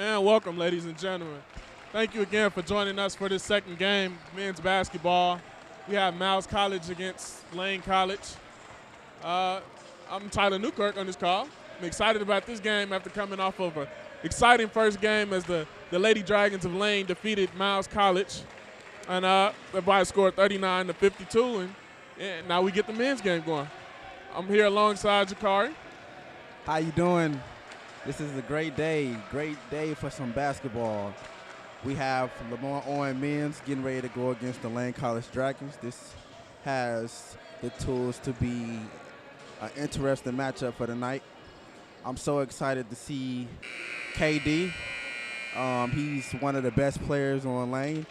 And welcome, ladies and gentlemen. Thank you again for joining us for this second game, men's basketball. We have Miles College against Lane College. I'm Tyler Newkirk on this call. I'm excited about this game after coming off of an exciting first game as the Lady Dragons of Lane defeated Miles College. And everybody scored 39-52, and now we get the men's game going. I'm here alongside Jakari. How you doing? This is a great day for some basketball. We have Lamar Owen men's getting ready to go against the Lane College Dragons. This has the tools to be an interesting matchup for the night. I'm so excited to see KD. He's one of the best players on Lane.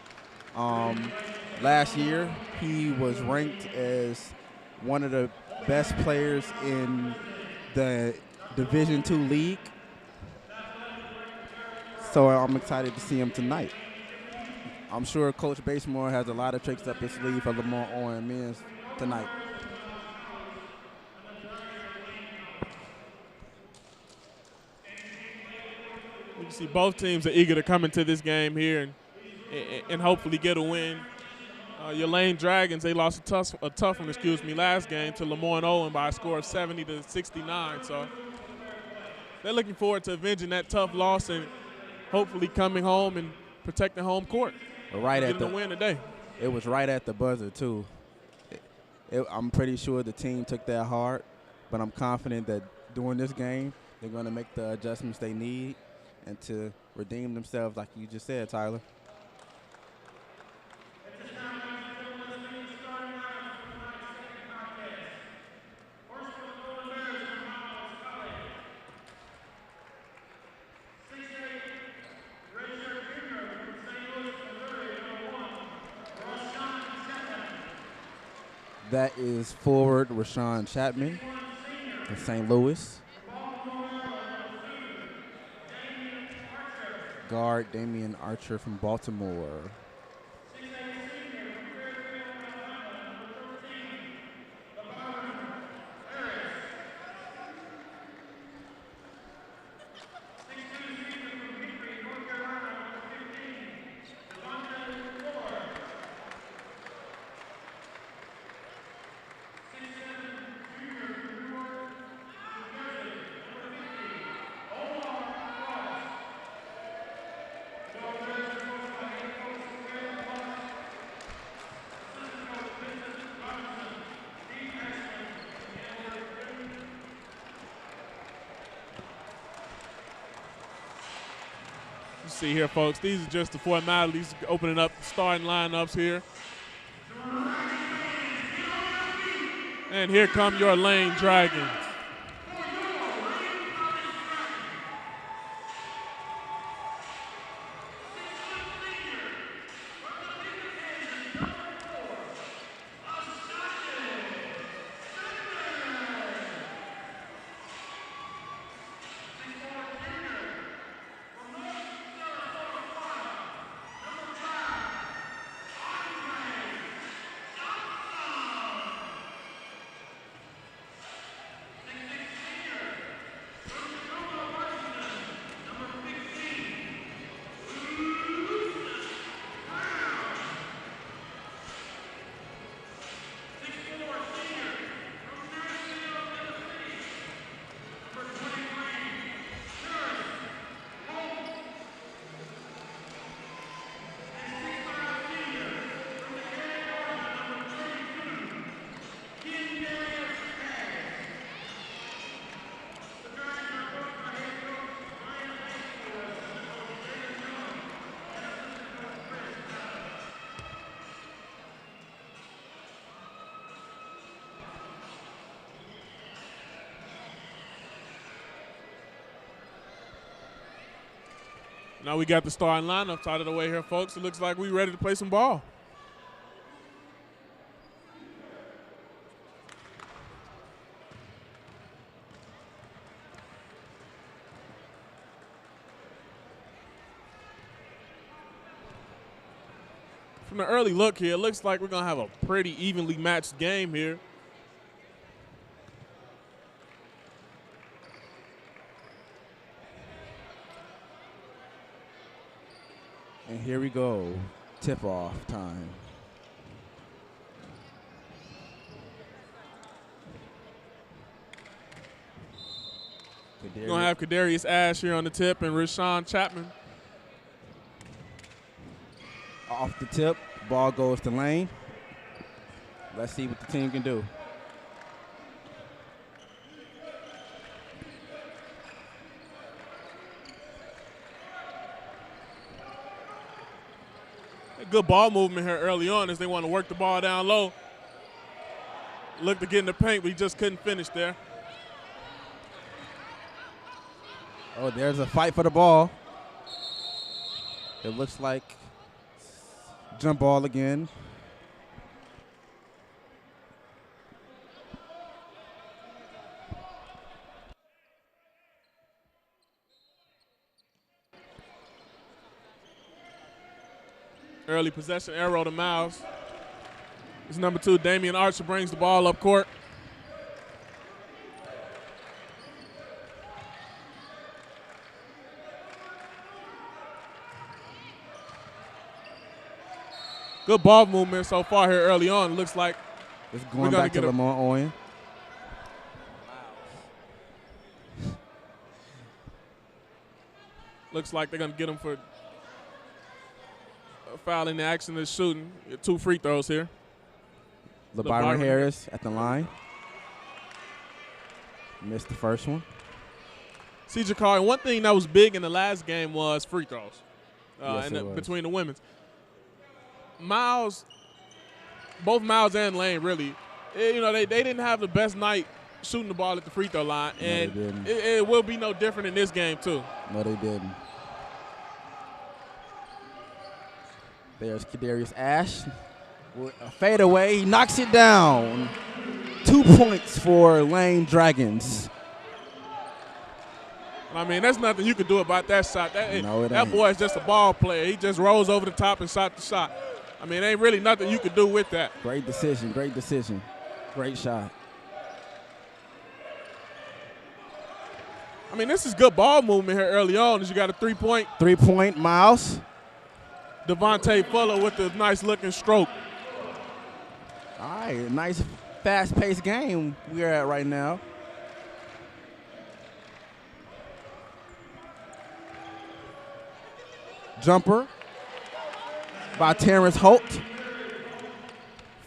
Last year, he was ranked as one of the best players in the Division II league. So I'm excited to see him tonight. I'm sure Coach Basemore has a lot of tricks up his sleeve for Lamar Owen men's tonight. You can see both teams are eager to come into this game here and hopefully get a win. Your Lane Dragons, they lost a tough one, last game to Lemoyne Owen by a score of 70-69. So they're looking forward to avenging that tough loss and hopefully coming home and protecting home court. Getting the win today. It was right at the buzzer too. I'm pretty sure the team took that hard, but I'm confident that during this game they're going to make the adjustments they need and to redeem themselves, like you just said, Tyler. That is forward Rashawn Chapman from St. Louis. Guard Damian Archer from Baltimore. See here, folks, these are just the formalities, opening up starting lineups here. And here come your Lane Dragons. Now we got the starting lineups out of the way here, folks. It looks like we're ready to play some ball. From the early look here, it looks like we're going to have a pretty evenly matched game here. And here we go. Tip-off time. We're going to have Kadarius Ash here on the tip and Rashawn Chapman. Off the tip, ball goes to Lane. Let's see what the team can do. A good ball movement here early on as they want to work the ball down low. Looked to get in the paint, but he just couldn't finish there. Oh, there's a fight for the ball. It looks like jump ball again. Early possession arrow to Miles. It's number 2, Damian Archer brings the ball up court. Good ball movement so far here early on. Looks like it's going back to Lamar Owen. Looks like they're going to get him for fouling the action of shooting. 2 free throws here. LeByron Harris at the line. Missed the first one. C.J. Carr, one thing that was big in the last game was free throws between the women's. Miles, both Miles and Lane really, they didn't have the best night shooting the ball at the free throw line, and it will be no different in this game too. No, they didn't. There's Kadarius Ash with a fadeaway. He knocks it down. 2 points for Lane Dragons. I mean, there's nothing you can do about that shot. That boy is just a ball player. He just rolls over the top and shot the shot. I mean, ain't really nothing you can do with that. Great decision, great decision. Great shot. I mean, this is good ball movement here early on as you got a 3-point. 3-point, Miles. Devontae Fuller with the nice-looking stroke. All right, nice fast-paced game we're at right now. Jumper by Terrence Holt.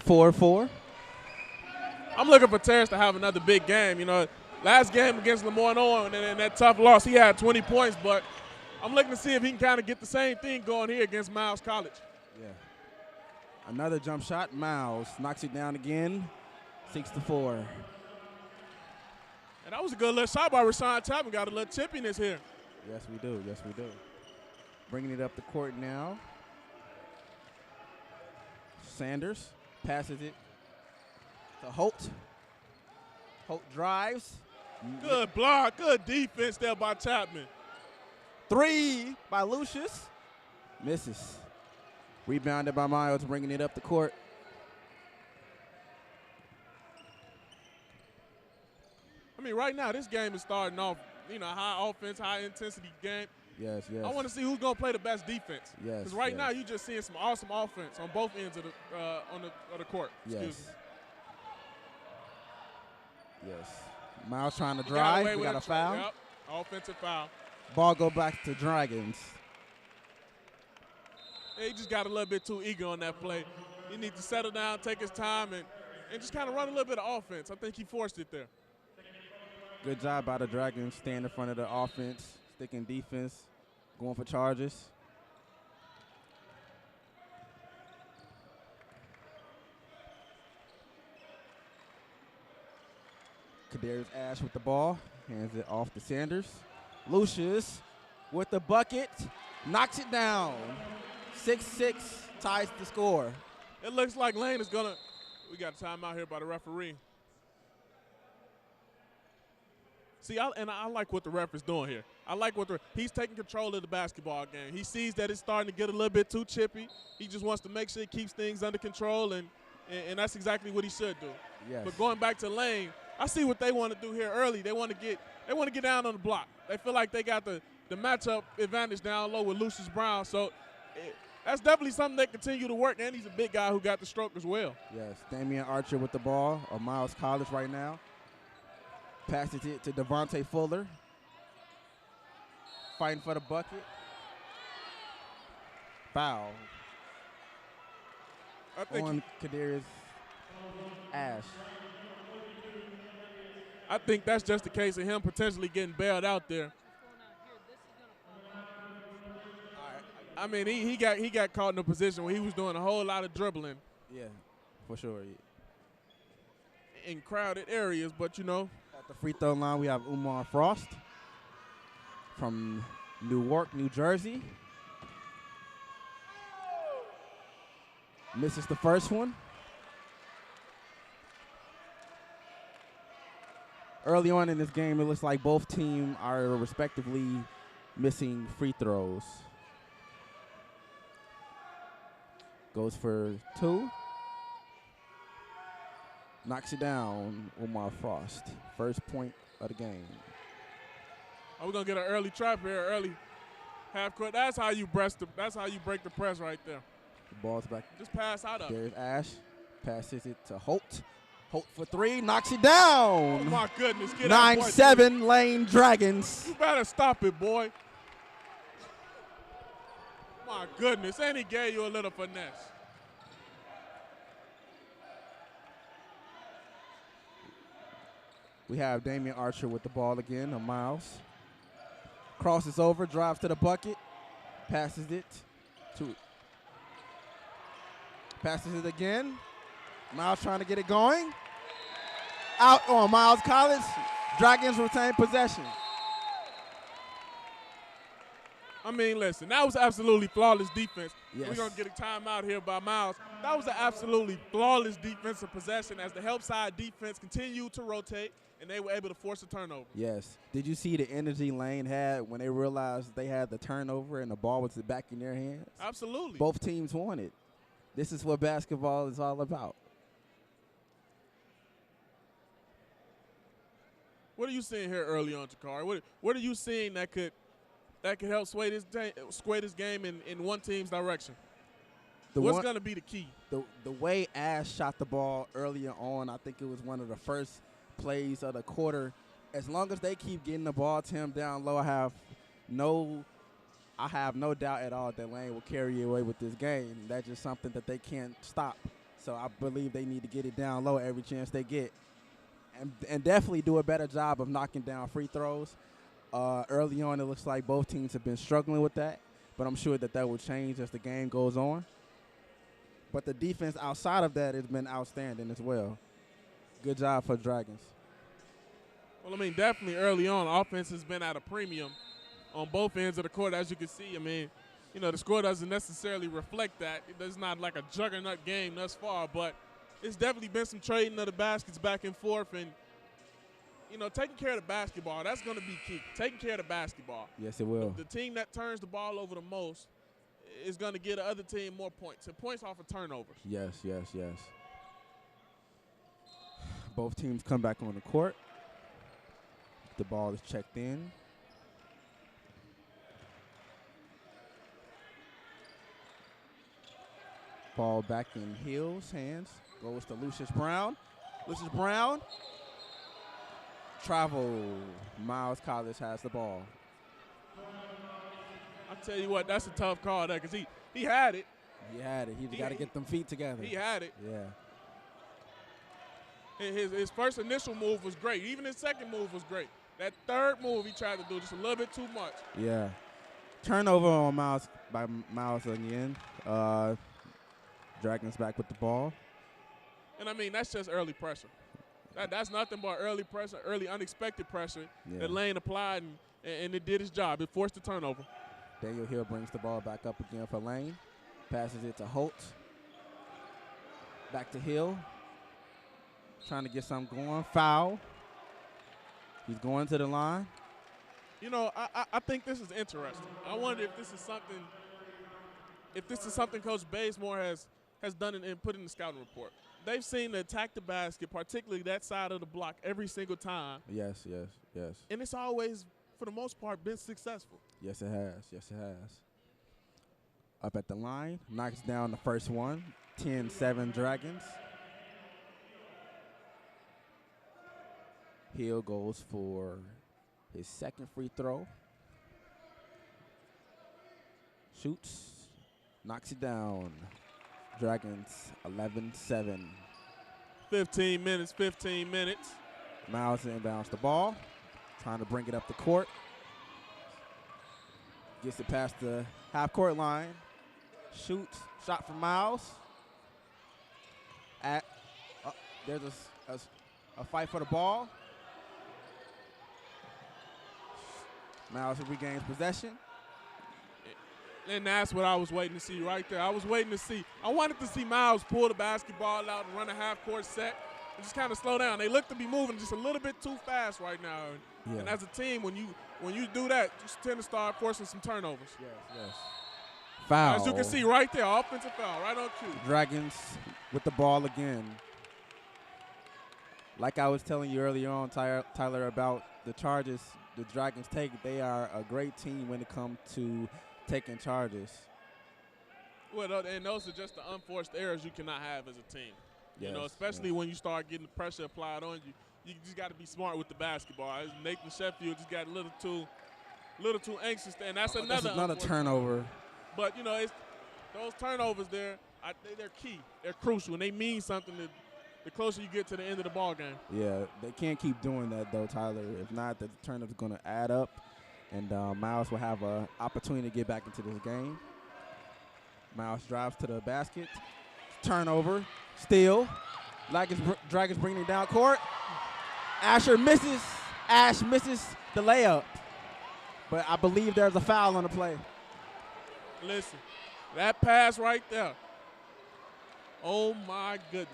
4-4. I'm looking for Terrence to have another big game. Last game against Lamar Owen and that tough loss, he had 20 points, but I'm looking to see if he can kind of get the same thing going here against Miles College. Yeah. Another jump shot. Miles knocks it down again. 6-4. And that was a good little shot by Rashawn Chapman. Got a little chippiness here. Yes, we do. Yes, we do. Bringing it up the court now. Sanders passes it to Holt. Holt drives. Good block. Good defense there by Chapman. 3 by Lucius. Misses. Rebounded by Miles, bringing it up the court. I mean, right now, this game is starting off, high offense, high intensity game. Yes, yes. I want to see who's going to play the best defense. Yes. Because right now, you're just seeing some awesome offense on both ends of the court. Yes. Excuse me. Yes. Miles trying to drive. We got a foul. Yep. Offensive foul. Ball go back to Dragons. He just got a little bit too eager on that play. He needs to settle down, take his time, and just kind of run a little bit of offense. I think he forced it there. Good job by the Dragons, staying in front of the offense, sticking defense, going for charges. Kadarius Ash with the ball, hands it off to Sanders. Lucius with the bucket, knocks it down. 6-6 ties the score. It looks like Lane is going to – we got a timeout here by the referee. See, I like what the ref is doing here. I like what he's taking control of the basketball game. He sees that it's starting to get a little bit too chippy. He just wants to make sure he keeps things under control, and that's exactly what he should do. Yes. But going back to Lane, I see what they want to do here early. They want to get down on the block. They feel like they got the matchup advantage down low with Lucius Brown. So that's definitely something they continue to work, and he's a big guy who got the stroke as well. Yes, Damian Archer with the ball, or Miles College right now. Passes it to Devontae Fuller. Fighting for the bucket. Foul I think on Kadarius Ash. I think that's just the case of him potentially getting bailed out there. I mean, he got caught in a position where he was doing a whole lot of dribbling. Yeah, for sure. In crowded areas, but you know. At the free throw line, we have Umar Frost from Newark, New Jersey. Misses the first one. Early on in this game, it looks like both teams are respectively missing free throws. Goes for two. Knocks it down, Umar Frost. First point of the game. We're gonna get an early trap here, early half court. That's how you break the press right there. The ball's back. Just pass out of it. There's Ash. Passes it to Holt. Holt for three. Knocks it down. Oh my goodness. Get that boy 9-7 Lane Dragons. You better stop it, boy. My goodness. And he gave you a little finesse. We have Damian Archer with the ball again, a Miles. Crosses over, drives to the bucket, passes it to. Passes it again. Miles trying to get it going. Out on Miles College. Dragons retain possession. I mean, listen, that was absolutely flawless defense. Yes. We're going to get a timeout here by Miles. That was an absolutely flawless defensive possession as the help side defense continued to rotate, and they were able to force a turnover. Yes. Did you see the energy Lane had when they realized they had the turnover and the ball was back in their hands? Absolutely. Both teams won it. This is what basketball is all about. What are you seeing here early on, Jakari? What are you seeing that could help sway this game in one team's direction? What's going to be the key? The way Ash shot the ball earlier on, I think it was one of the first plays of the quarter. As long as they keep getting the ball to him down low, I have no doubt at all that Lane will carry away with this game. That's just something that they can't stop. So I believe they need to get it down low every chance they get. And definitely do a better job of knocking down free throws. Early on, it looks like both teams have been struggling with that, but I'm sure that will change as the game goes on. But the defense outside of that has been outstanding as well. Good job for Dragons. Well, I mean, definitely early on, offense has been at a premium on both ends of the court, as you can see. I mean, you know, the score doesn't necessarily reflect that. It's not like a juggernaut game thus far, but it's definitely been some trading of the baskets back and forth, and you know, taking care of the basketball, that's going to be key. Taking care of the basketball. Yes, it will. The team that turns the ball over the most is going to get the other team more points, and points off of turnovers. Yes. Both teams come back on the court. The ball is checked in. Ball back in Hill's hands. Goes to Lucius Brown. Lucius Brown. Travel. Miles College has the ball. I tell you what, that's a tough call there because he had it. He had it. He's got to get them feet together. He had it. Yeah. His first initial move was great. Even his second move was great. That third move he tried to do just a little bit too much. Yeah. Turnover on Miles by Miles again. Dragons back with the ball. And, I mean, that's just early pressure. That's nothing but early pressure, early unexpected pressure that Lane applied, and it did its job. It forced the turnover. Daniel Hill brings the ball back up again for Lane. Passes it to Holt. Back to Hill. Trying to get something going. Foul. He's going to the line. You know, I think this is interesting. I wonder if this is something Coach Bazemore has done and put in the scouting report. They've seen to attack the basket, particularly that side of the block, every single time. Yes. And it's always, for the most part, been successful. Yes, it has. up at the line, knocks down the first one, 10-7 Dragons. Hill goes for his second free throw. Shoots, knocks it down. Dragons 11-7. 15 minutes, 15 minutes. Miles inbounds the ball, trying to bring it up the court. Gets it past the half-court line. Shoots, shot from Miles. There's a fight for the ball. Miles regains possession. And that's what I was waiting to see right there. I wanted to see Miles pull the basketball out and run a half-court set and just kind of slow down. They look to be moving just a little bit too fast right now. Yeah. And as a team, when you do that, you tend to start forcing some turnovers. Yes. Foul. As you can see right there, offensive foul, right on cue. Dragons with the ball again. Like I was telling you earlier on, Tyler, about the charges the Dragons take. They are a great team when it comes to taking charges. Well, and those are just the unforced errors you cannot have as a team. Yes, you know, especially when you start getting the pressure applied on you. You just got to be smart with the basketball. Nathan Sheffield just got a little too anxious, and that's another turnover. But you know, those turnovers they're key. They're crucial, and they mean something. The closer you get to the end of the ball game. Yeah, they can't keep doing that though, Tyler. If not, the turnovers are going to add up, and Miles will have an opportunity to get back into this game. Miles drives to the basket. Turnover. Steal. Dragons bringing it down court. Ash misses the layup. But I believe there's a foul on the play. Listen, that pass right there. Oh, my goodness.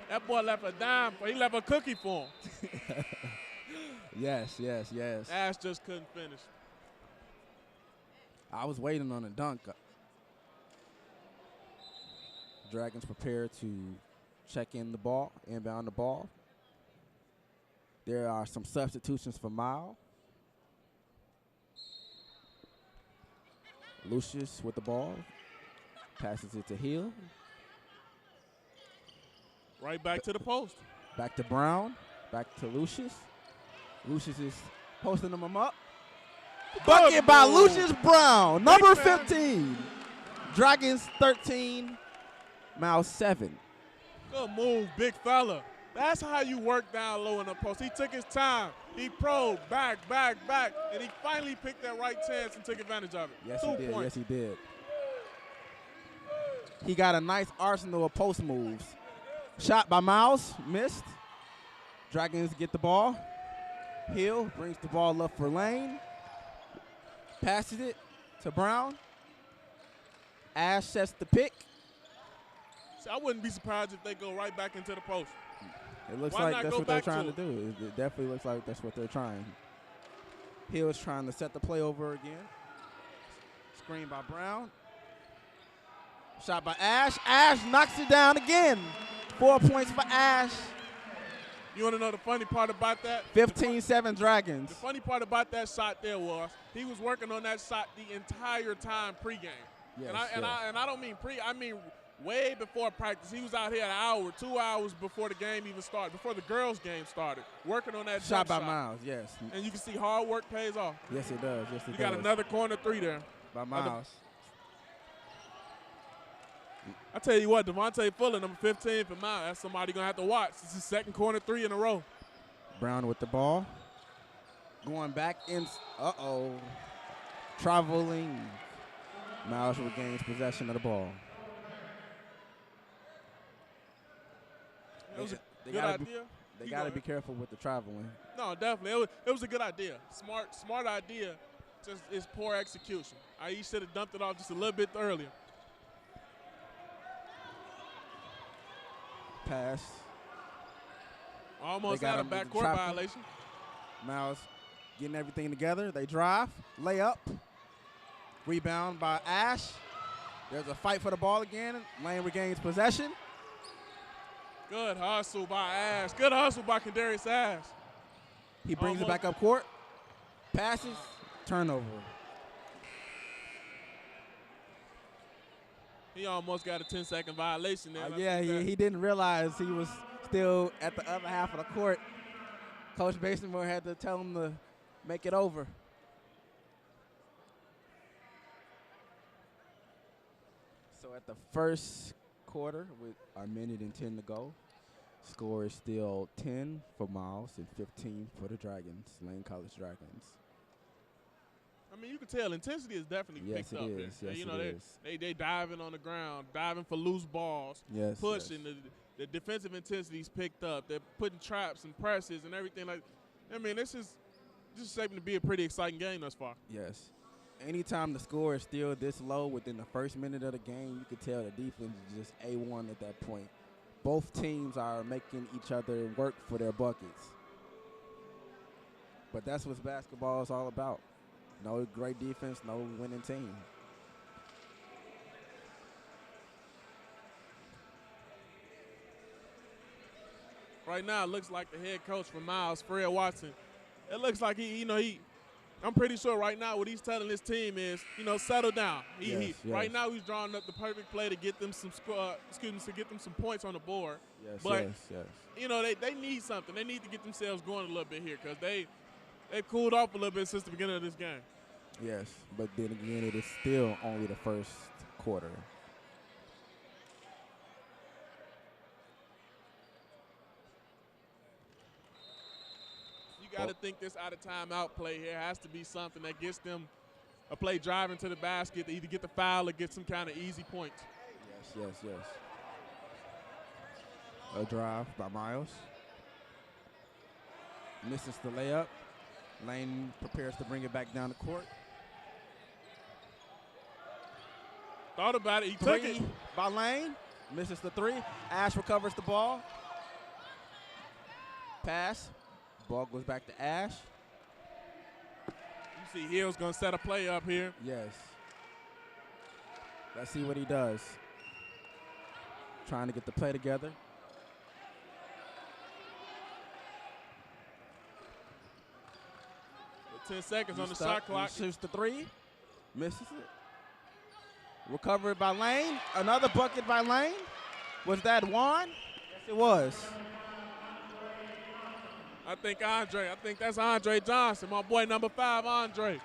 That boy left a dime. He left a cookie for him. Yes. Ash just couldn't finish. I was waiting on a dunk. Dragons prepare to check in the ball, inbound the ball. There are some substitutions for Miles. Lucius with the ball. Passes it to Hill. Right back to the post. Back to Brown. Back to Lucius. Lucius is posting them up. Bucket by Lucius Brown, number 15. Dragons 13, Miles 7. Good move, big fella. That's how you work down low in the post. He took his time. He probed back, and he finally picked that right chance and took advantage of it. Yes, 2 he did. points. Yes, he did. He got a nice arsenal of post moves. Shot by Miles, missed. Dragons get the ball. Hill brings the ball up for Lane. Passes it to Brown. Ash sets the pick. See, I wouldn't be surprised if they go right back into the post. It looks Why like not that's go what they're back trying to to do. It definitely looks like that's what they're trying. Hill is trying to set the play over again. Screen by Brown. Shot by Ash. Ash knocks it down again. 4 points for Ash. You want to know the funny part about that? 15-7 Dragons. The funny part about that shot there was he was working on that shot the entire time pregame. Yes, and I don't mean I mean way before practice. He was out here an hour, 2 hours before the game even started, before the girls' game started, working on that shot by shot. Miles, yes. And you can see hard work pays off. Yes, it does. Yes, it does. You got another corner three there. By Miles. I tell you what, Devontae Fuller, number 15 for Miles, that's somebody going to have to watch. This is his second corner three in a row. Brown with the ball. Going back in. Uh-oh. Traveling. Miles regains possession of the ball. It was a good idea. They got to be careful with the traveling. No, definitely. It was a good idea. Smart idea. Just it's poor execution. He should have dumped it off just a little bit earlier. Pass. Almost had a backcourt violation. Miles getting everything together. They drive. Layup. Rebound by Ash. There's a fight for the ball again. Lane regains possession. Good hustle by Ash. Good hustle by Kadarius Ash. He brings it back up court. Passes. Turnover. He almost got a 10-second violation there. Yeah, he didn't realize he was still at the other half of the court. Coach Basemore had to tell him to make it over. So at the first quarter, with a minute and 10 to go, score is still 10 for Miles and 15 for the Dragons, Lane College Dragons. I mean, you can tell intensity is definitely picked up here. Yes, you know, it is. They diving on the ground, diving for loose balls, pushing. Yes. The defensive intensity's picked up. They're putting traps and presses and everything like. I mean, this is shaping to be a pretty exciting game thus far. Yes. Anytime the score is still this low within the first minute of the game, you can tell the defense is just A1 at that point. Both teams are making each other work for their buckets. But that's what basketball is all about. No great defense, no winning team. Right now, it looks like the head coach for Miles, Fred Watson. It looks like I'm pretty sure right now what he's telling his team is, settle down. Right now he's drawing up the perfect play to get them some some points on the board. Yes. They need something. They need to get themselves going a little bit here because they've cooled off a little bit since the beginning of this game. Yes, but then again, it is still only the first quarter. You got to think this out of timeout play here has to be something that gets them a play driving to the basket to either get the foul or get some kind of easy point. Yes. A drive by Miles. Misses the layup. Lane prepares to bring it back down the court. Thought about it. He took it. By Lane. Misses the three. Ash recovers the ball. Pass. Ball goes back to Ash. You see Hill's going to set a play up here. Yes. Let's see what he does. Trying to get the play together. With 10 seconds on the shot clock. Shoots the three. Misses it. Recovered by Lane. Another bucket by Lane. Was that Juan? Yes, it was. I think that's Andre Johnson, my boy number 5, Andre.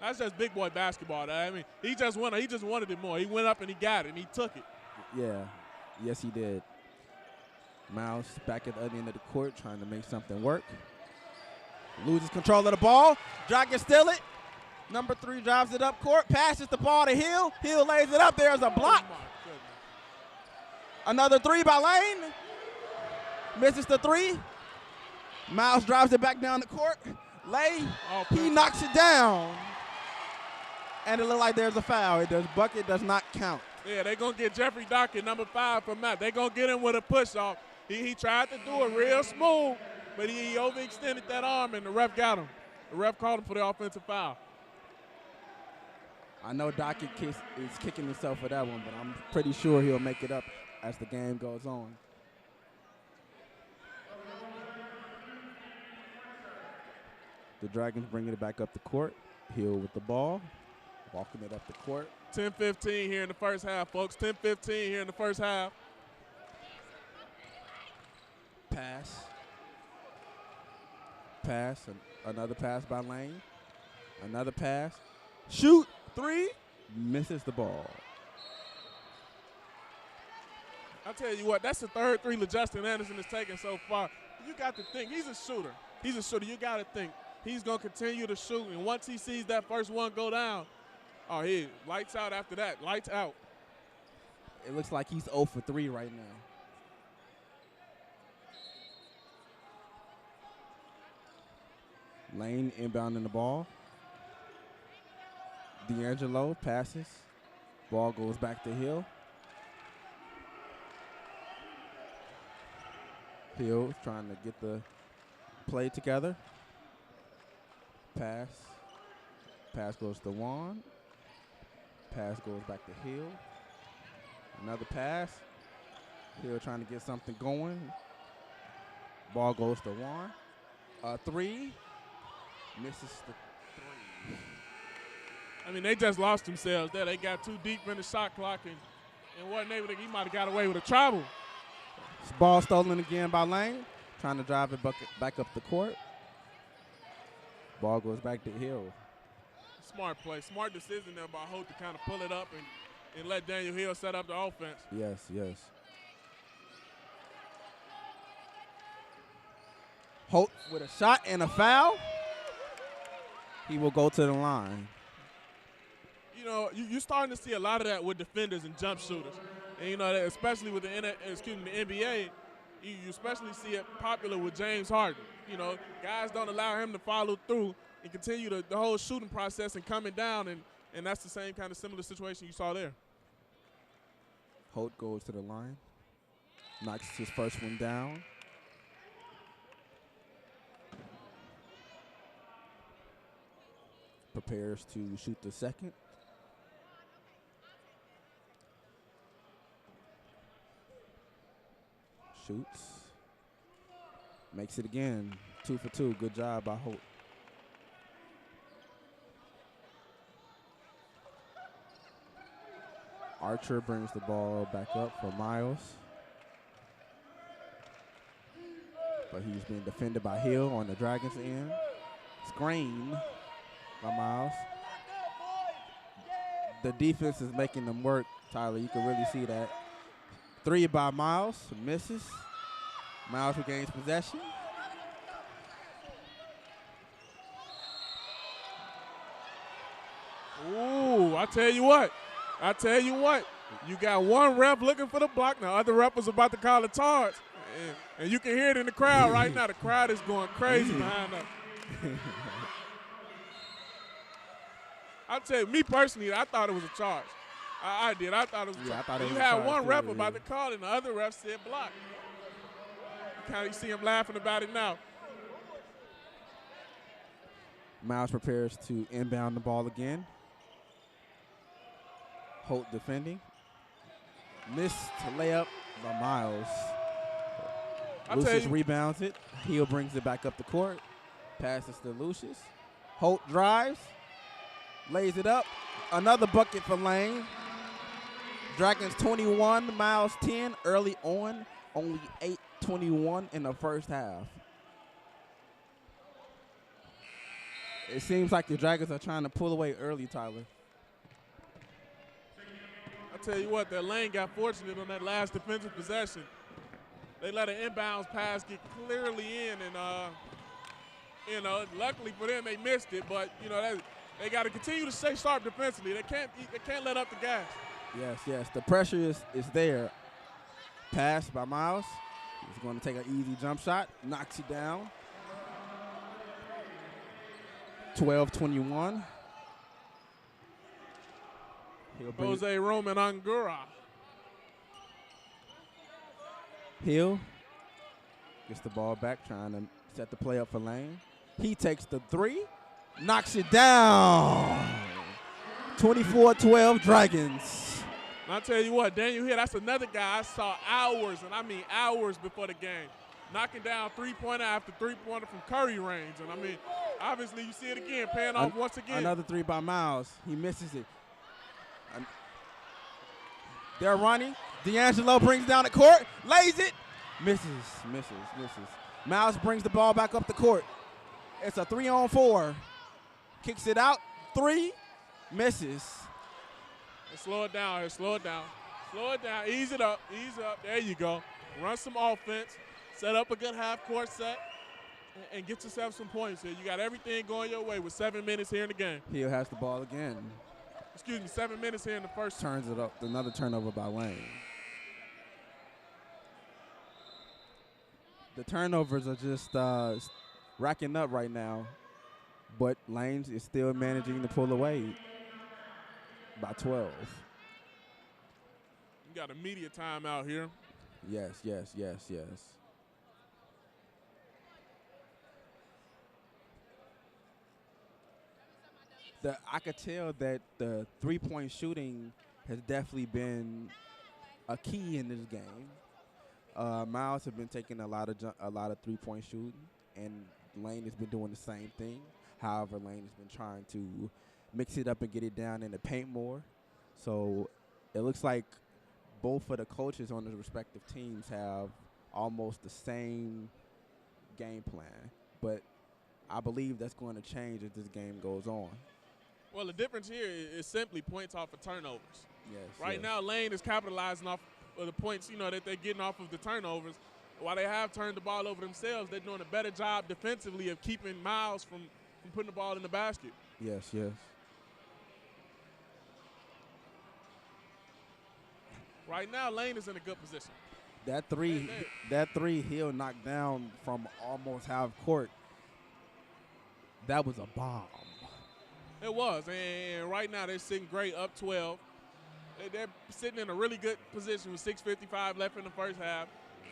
That's just big boy basketball. I mean, he just wanted it more. He went up and he got it, and he took it. Yeah. Yes, he did. Miles back at the other end of the court trying to make something work. Loses control of the ball. Dragons steal it. Number 3 drives it up court, passes the ball to Hill. Hill lays it up. There's a block. Another 3 by Lane. Misses the 3. Miles drives it back down the court. He knocks it down. And it looks like there's a foul. Bucket does not count. Yeah, they're going to get Jeffrey Dockett, number 5 from Matt. They're going to get him with a push-off. He tried to do it real smooth, but he overextended that arm, and the ref got him. The ref called him for the offensive foul. I know Dockett is kicking himself for that one, but I'm pretty sure he'll make it up as the game goes on. The Dragons bringing it back up the court. Hill with the ball, walking it up the court. 10-15 here in the first half, folks. 10-15 here in the first half. Pass. Another pass by Lane. Another pass. Shoot. 3. Misses the ball. I'll tell you what, that's the third 3 that Justin Anderson has taken so far. You got to think, he's a shooter. You got to think. He's going to continue to shoot, and once he sees that first one go down, he lights out after that. Lights out. It looks like he's 0 for 3 right now. Lane inbounding the ball. D'Angelo passes. Ball goes back to Hill. Hill trying to get the play together. Pass. Pass goes to Juan. Pass goes back to Hill. Another pass. Hill trying to get something going. Ball goes to Juan. 3. Misses the 3. I mean, they just lost themselves there. They got too deep in the shot clock and wasn't able to. He might have got away with a travel. Ball stolen again by Lane, trying to drive it back up the court. Ball goes back to Hill. Smart play, smart decision there by Holt to kind of pull it up and let Daniel Hill set up the offense. Yes, yes. Holt with a shot and a foul. He will go to the line. You know, you're starting to see a lot of that with defenders and jump shooters. And, you know, especially with the NBA, you especially see it popular with James Harden. You know, guys don't allow him to follow through and continue the whole shooting process and coming down, and that's the same kind of similar situation you saw there. Holt goes to the line, knocks his first one down. Prepares to shoot the second. Shoots. Makes it again. 2 for 2. Good job by Holt. Archer brings the ball back up for Miles. But he's being defended by Hill on the Dragons' end. Screen by Miles. The defense is making them work, Tyler. You can really see that. 3 by Miles. Misses. Miles regains possession. Ooh, I tell you what. You got one rep looking for the block. The other rep was about to call a charge. And you can hear it in the crowd right now. The crowd is going crazy behind us. I'll tell you, me personally, I thought it was a charge. I did. I thought it was a charge. I thought it was you a had charge one too, rep about to call it, and the other rep said block. You kind of see him laughing about it now. Miles prepares to inbound the ball again. Holt defending. Missed layup by Miles. Lucius rebounds it. Hill brings it back up the court. Passes to Lucius. Holt drives. Lays it up. Another bucket for Lane. Dragons 21, Miles 10. Early on, only 8:21 in the first half. It seems like the Dragons are trying to pull away early, Tyler. I tell you what, that Lane got fortunate on that last defensive possession. They let an inbounds pass get clearly in, and luckily for them, they missed it. But they got to continue to stay sharp defensively. They can't let up the gas. Yes. The pressure is there. Pass by Miles. He's going to take an easy jump shot. Knocks it down. 12-21. Jose Roman Angura. Hill gets the ball back, trying to set the play up for Lane. He takes the 3, knocks it down. 24-12 Dragons. And I'll tell you what, Daniel Hill, that's another guy I saw hours, and I mean hours before the game, knocking down three-pointer after three-pointer from Curry range. And I mean, obviously you see it again, paying off once again. Another 3 by Miles. He misses it. They're running. D'Angelo brings down the court, lays it, misses. Miles brings the ball back up the court. It's a 3-on-4. Kicks it out, 3, misses. And slow it down. Ease it up. There you go. Run some offense. Set up a good half-court set and get yourself some points here. You got everything going your way with 7 minutes here in the game. Hill has the ball again. 7 minutes here in the first. Turns it up. Another turnover by Lane. The turnovers are just racking up right now, but Lane is still managing to pull away by 12. You got a media timeout here. Yes. I could tell that the three-point shooting has definitely been a key in this game. Miles have been taking a lot of three-point shooting, and Lane has been doing the same thing. However, Lane has been trying to mix it up and get it down in the paint more. So it looks like both of the coaches on the respective teams have almost the same game plan. But I believe that's going to change as this game goes on. Well, the difference here is simply points off of turnovers. Yes. Right now, Lane is capitalizing off of the points, that they're getting off of the turnovers. While they have turned the ball over themselves, they're doing a better job defensively of keeping Miles from putting the ball in the basket. Yes. Right now, Lane is in a good position. That three he'll knock down from almost half court. That was a bomb. It was, and right now they're sitting great, up 12. They're sitting in a really good position with 6:55 left in the first half.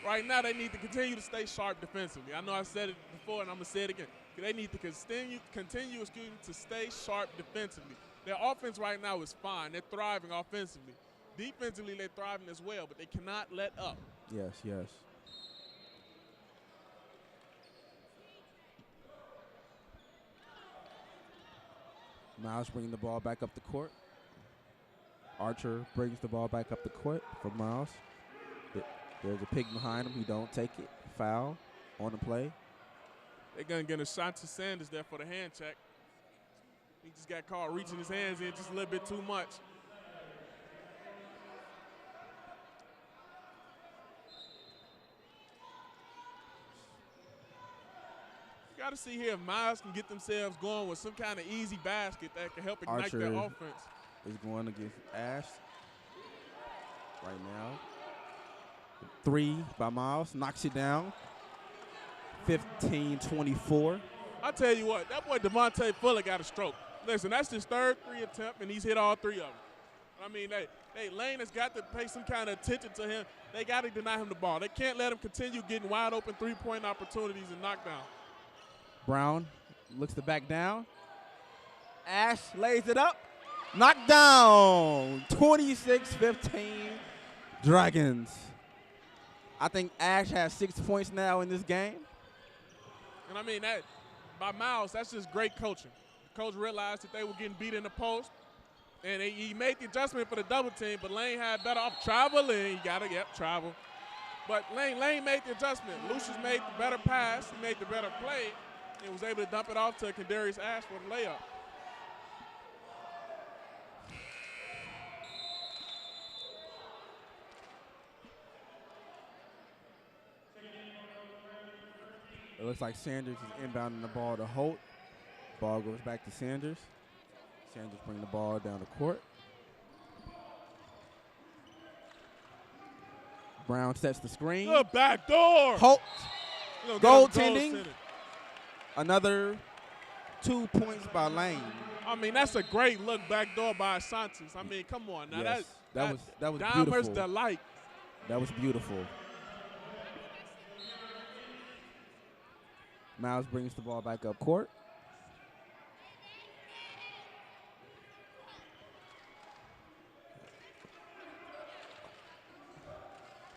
Right now they need to continue to stay sharp defensively. I know I said it before, and I'm going to say it again. They need to continue to stay sharp defensively. Their offense right now is fine. They're thriving offensively. Defensively, they're thriving as well, but they cannot let up. Yes. Miles bringing the ball back up the court. Archer brings the ball back up the court for Miles. There's a pick behind him. He don't take it. Foul on the play. They're going to get a shot to Sanders there for the hand check. He just got caught reaching his hands in just a little bit too much. Got to see here if Miles can get themselves going with some kind of easy basket that can help ignite Archer their offense. Is going against Ash right now. 3 by Miles, knocks it down. 15-24. I tell you what, that boy Devontae Fuller got a stroke. Listen, that's his third 3 attempt, and he's hit all 3 of them. I mean, Lane has got to pay some kind of attention to him. They got to deny him the ball. They can't let him continue getting wide open 3-point opportunities and knockdown. Brown looks to back down. Ash lays it up. Knocked down. 26-15 Dragons. I think Ash has 6 points now in this game. And I mean, that by Miles, that's just great coaching. The coach realized that they were getting beat in the post, and he made the adjustment for the double team, but Lane had better off traveling. Travel. But Lane made the adjustment. Lucius made the better pass. He made the better play and was able to dump it off to Kadarius Ash for the layup. It looks like Sanders is inbounding the ball to Holt. Ball goes back to Sanders. Sanders bringing the ball down the court. Brown sets the screen. Good back door. Holt. Goaltending. Another 2 points by Lane. I mean, that's a great look back door by Santos. I mean, come on now. Yes, that was Dahmer's beautiful. delight. That was beautiful. Miles brings the ball back up court.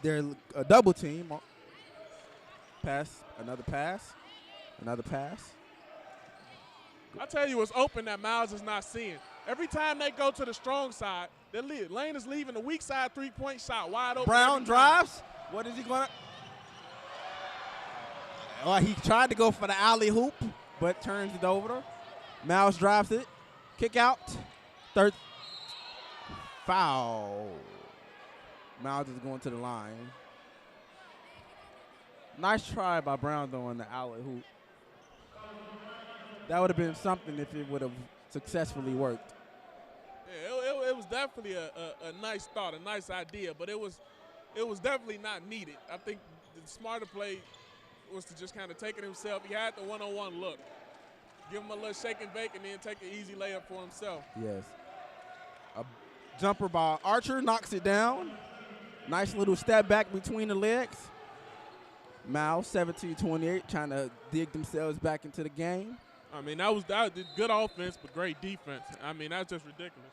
They're a double team. Pass, another pass, another pass. I tell you what's open that Miles is not seeing. Every time they go to the strong side, Lane is leaving the weak side 3-point shot wide open. Brown drives. What is he going to? Well, he tried to go for the alley hoop, but turns it over. Miles drives it. Kick out. Third foul. Miles is going to the line. Nice try by Brown, though, on the alley hoop. That would have been something if it would have successfully worked. Yeah, it was definitely a nice thought, a nice idea, but it was definitely not needed. I think the smarter play was to just kind of take it himself. He had the one-on-one look. Give him a little shake and bake and then take the easy layup for himself. Yes. A jumper by Archer knocks it down. Nice little step back between the legs. Miles, 17-28, trying to dig themselves back into the game. I mean, that was good offense, but great defense. I mean, that's just ridiculous.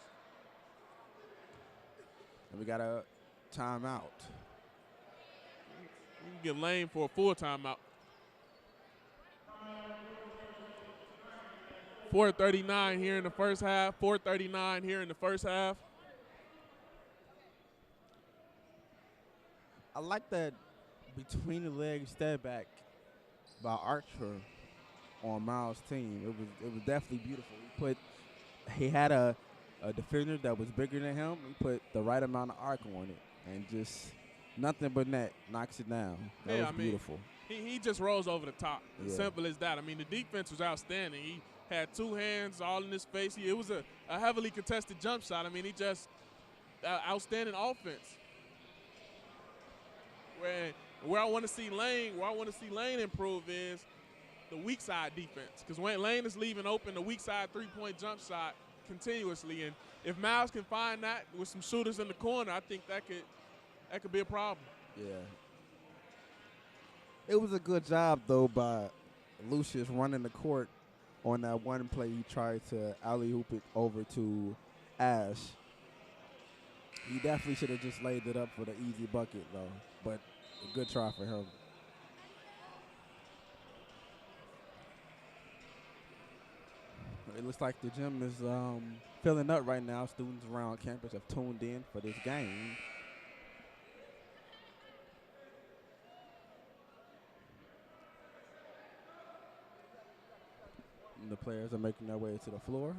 And we got a timeout. You can give Lane for a full timeout. 4:39 here in the first half. 4:39 here in the first half. I like that between the leg step back by Archer on Miles' team. It was definitely beautiful. He had a defender that was bigger than him. He put the right amount of arc on it, and just nothing but net knocks it down. That was beautiful. He just rolls over the top. Yeah. Simple as that. I mean, the defense was outstanding. He had two hands all in his face. It was a heavily contested jump shot. I mean, he just outstanding offense. Where I want to see Lane improve is the weak side defense, because when Lane is leaving open the weak side three-point jump shot continuously, and if Miles can find that with some shooters in the corner, I think that could be a problem. Yeah. It was a good job though by Lucius running the court on that one play. He tried to alley-oop it over to Ash. He definitely should have just laid it up for the easy bucket though, but a good try for him. It looks like the gym is filling up right now. Students around campus have tuned in for this game. And the players are making their way to the floor.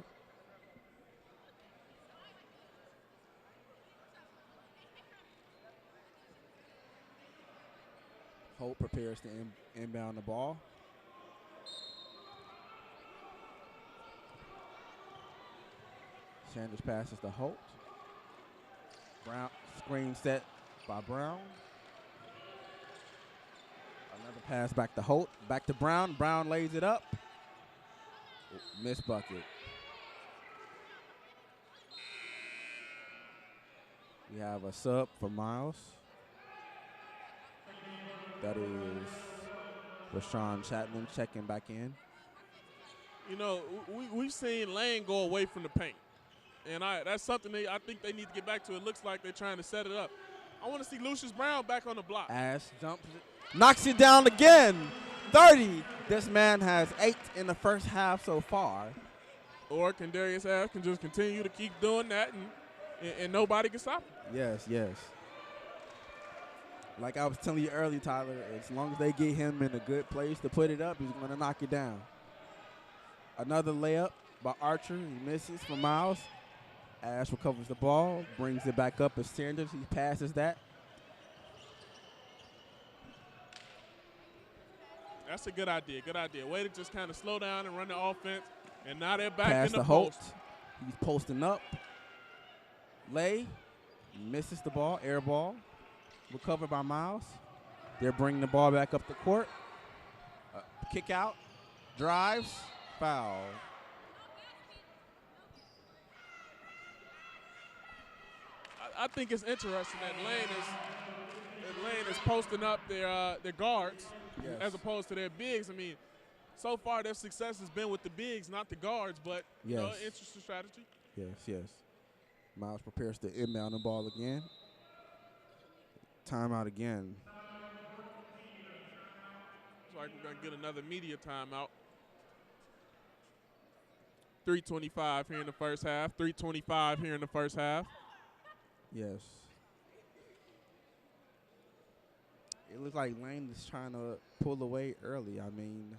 Holt prepares to inbound the ball. Sanders passes to Holt. Brown screen set by Brown. Another pass back to Holt. Back to Brown. Brown lays it up. Missed bucket. We have a sub for Miles. That is Rashawn Chapman checking back in. You know, we've seen Lane go away from the paint. And that's something I think they need to get back to. It looks like they're trying to set it up. I want to see Lucius Brown back on the block. Ash jumps it, knocks it down again. 30. This man has 8 in the first half so far. Or can Darius Ash can just continue to keep doing that and nobody can stop him. Yes, yes. Like I was telling you earlier, Tyler, as long as they get him in a good place to put it up, he's going to knock it down. Another layup by Archer. He misses for Miles. Ash recovers the ball, brings it back up as Sanders. He passes that. That's a good idea. Good idea. Way to just kind of slow down and run the offense. And now they're back Pass in the to Holt. post. He's posting up. Lay misses the ball. Air ball. Recovered by Miles. They're bringing the ball back up the court. Kick out. Drives. Foul. I think it's interesting that Lane is posting up their guards as opposed to their bigs. I mean, so far their success has been with the bigs, not the guards, but you know, interesting strategy. Yes, yes. Miles prepares to inbound the ball again. Timeout again. Looks like we're going to get another media timeout. 3:25 here in the first half. 3:25 here in the first half. Yes. It looks like Lane is trying to pull away early. I mean,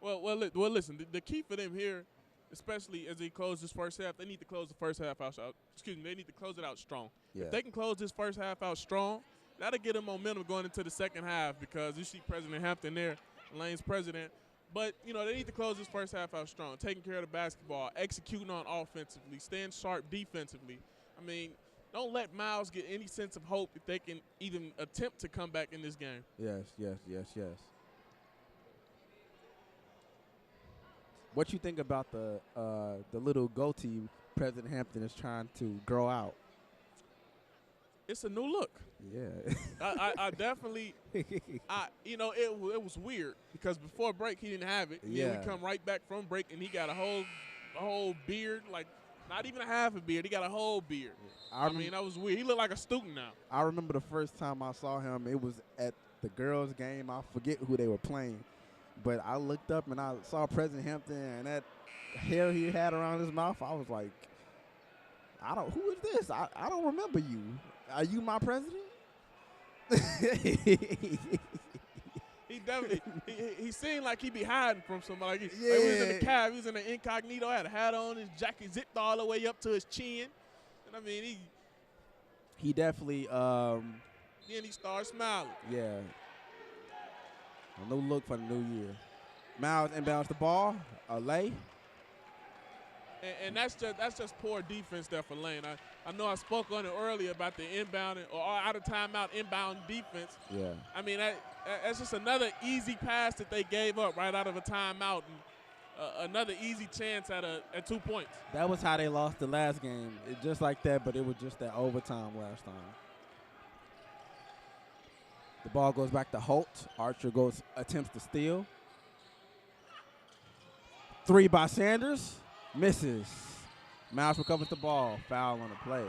Well, listen. The key for them here, especially as they close this first half, they need to close the first half out. Excuse me, they need to close it out strong. Yeah. If they can close this first half out strong, that'll get them momentum going into the second half, because you see President Hampton there, Lane's president. But, you know, they need to close this first half out strong, taking care of the basketball, executing on offensively, staying sharp defensively. I mean, don't let Miles get any sense of hope if they can even attempt to come back in this game. Yes, yes, yes, yes. What you think about the little goatee President Hampton is trying to grow out? It's a new look. Yeah. I definitely, you know, it was weird because before break he didn't have it. And then we come right back from break and he got a whole beard, like not even a half a beard. He got a whole beard. I mean, that was weird. He looked like a student now. I remember the first time I saw him, it was at the girls' game. I forget who they were playing, but I looked up and I saw President Hampton and that hair he had around his mouth. I was like, who is this? I don't remember you. Are you my president? He definitely he seemed like he be hiding from somebody. Like Yeah. he was in the cab, he was in the incognito, had a hat on, his jacket zipped all the way up to his chin. And I mean, he definitely, then he started smiling. yeah. A new look for the new year. Miles inbounds the ball. A lay. And that's just poor defense there for Lane. I know I spoke on it earlier about the inbounding or out of timeout inbound defense. Yeah. I mean, that's just another easy pass that they gave up right out of a timeout, and another easy chance at 2 points. That was how they lost the last game. Just like that, but it was just that overtime last time. The ball goes back to Holt. Archer attempts to steal. 3 by Sanders. Misses. Miles recovers the ball. Foul on the play.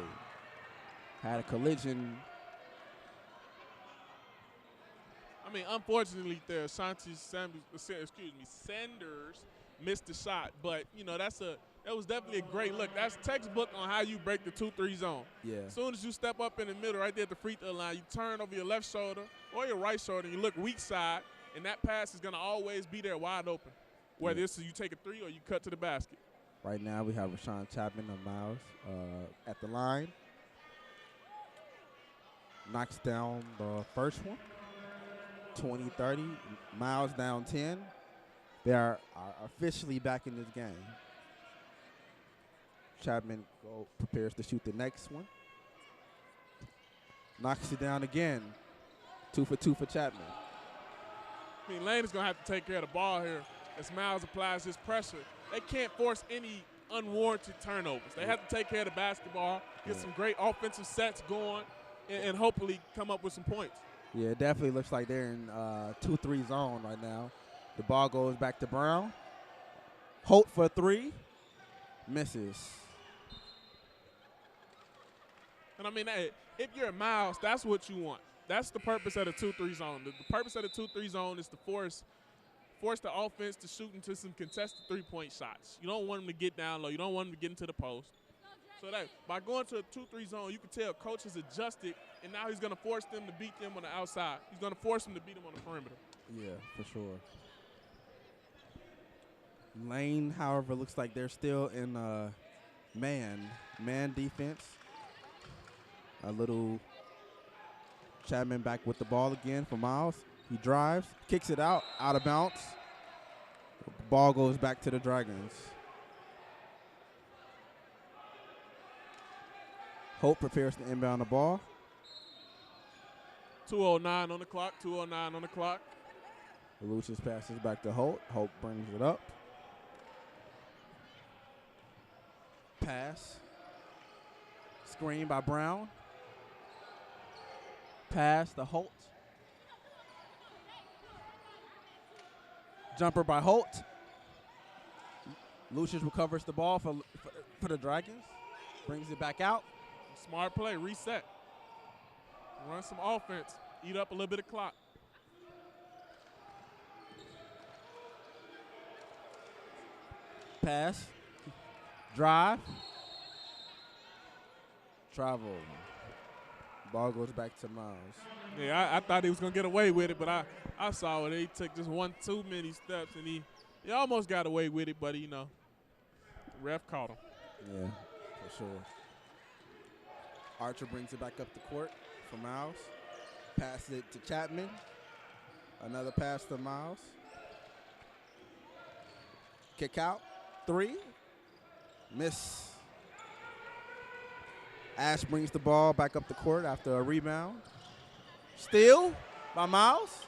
Had a collision. I mean, unfortunately, there, Sanders missed the shot, but you know that was definitely a great look. That's textbook on how you break the 2-3 zone. Yeah. As soon as you step up in the middle, right there at the free throw line, you turn over your left shoulder or your right shoulder, and you look weak side, and that pass is gonna always be there wide open. Whether it's you take a 3 or you cut to the basket. Right now we have Rashawn Chapman of Miles at the line. Knocks down the first one. 20-30. Miles down 10. They are officially back in this game. Chapman prepares to shoot the next one. Knocks it down again. 2 for 2 for Chapman. I mean, Lane is going to have to take care of the ball here as Miles applies his pressure. They can't force any unwarranted turnovers. They have to take care of the basketball, get some great offensive sets going, and hopefully come up with some points. Yeah, it definitely looks like they're in 2-3 zone right now. The ball goes back to Brown. Holt for 3. Misses. And I mean, if you're Miles, that's what you want. That's the purpose of the 2-3 zone. The purpose of the 2-3 zone is to force the offense to shoot into some contested three-point shots. You don't want them to get down low. You don't want them to get into the post. So that by going to a 2-3 zone, you can tell coach has adjusted, and now he's going to force them to beat them on the outside. He's going to force them to beat them on the perimeter. Yeah, for sure. Lane, however, looks like they're still in man defense. A little Chapman back with the ball again for Miles. He drives, kicks it out of bounds. The ball goes back to the Dragons. Holt prepares to inbound the ball. 2:09 on the clock, 2:09 on the clock. Lucius passes back to Holt. Holt brings it up. Pass. Screen by Brown. Pass to Holt. Jumper by Holt. Lucius recovers the ball for the Dragons. Brings it back out. Smart play, reset. Run some offense. Eat up a little bit of clock. Pass. Drive. Travel. Ball goes back to Miles. Yeah, I thought he was going to get away with it, but I saw it. He took just one too many steps, and he almost got away with it, but, the ref caught him. Yeah, for sure. Archer brings it back up the court for Miles. Passes it to Chapman. Another pass to Miles. Kick out. 3. Miss. Ash brings the ball back up the court after a rebound. Steal by Miles.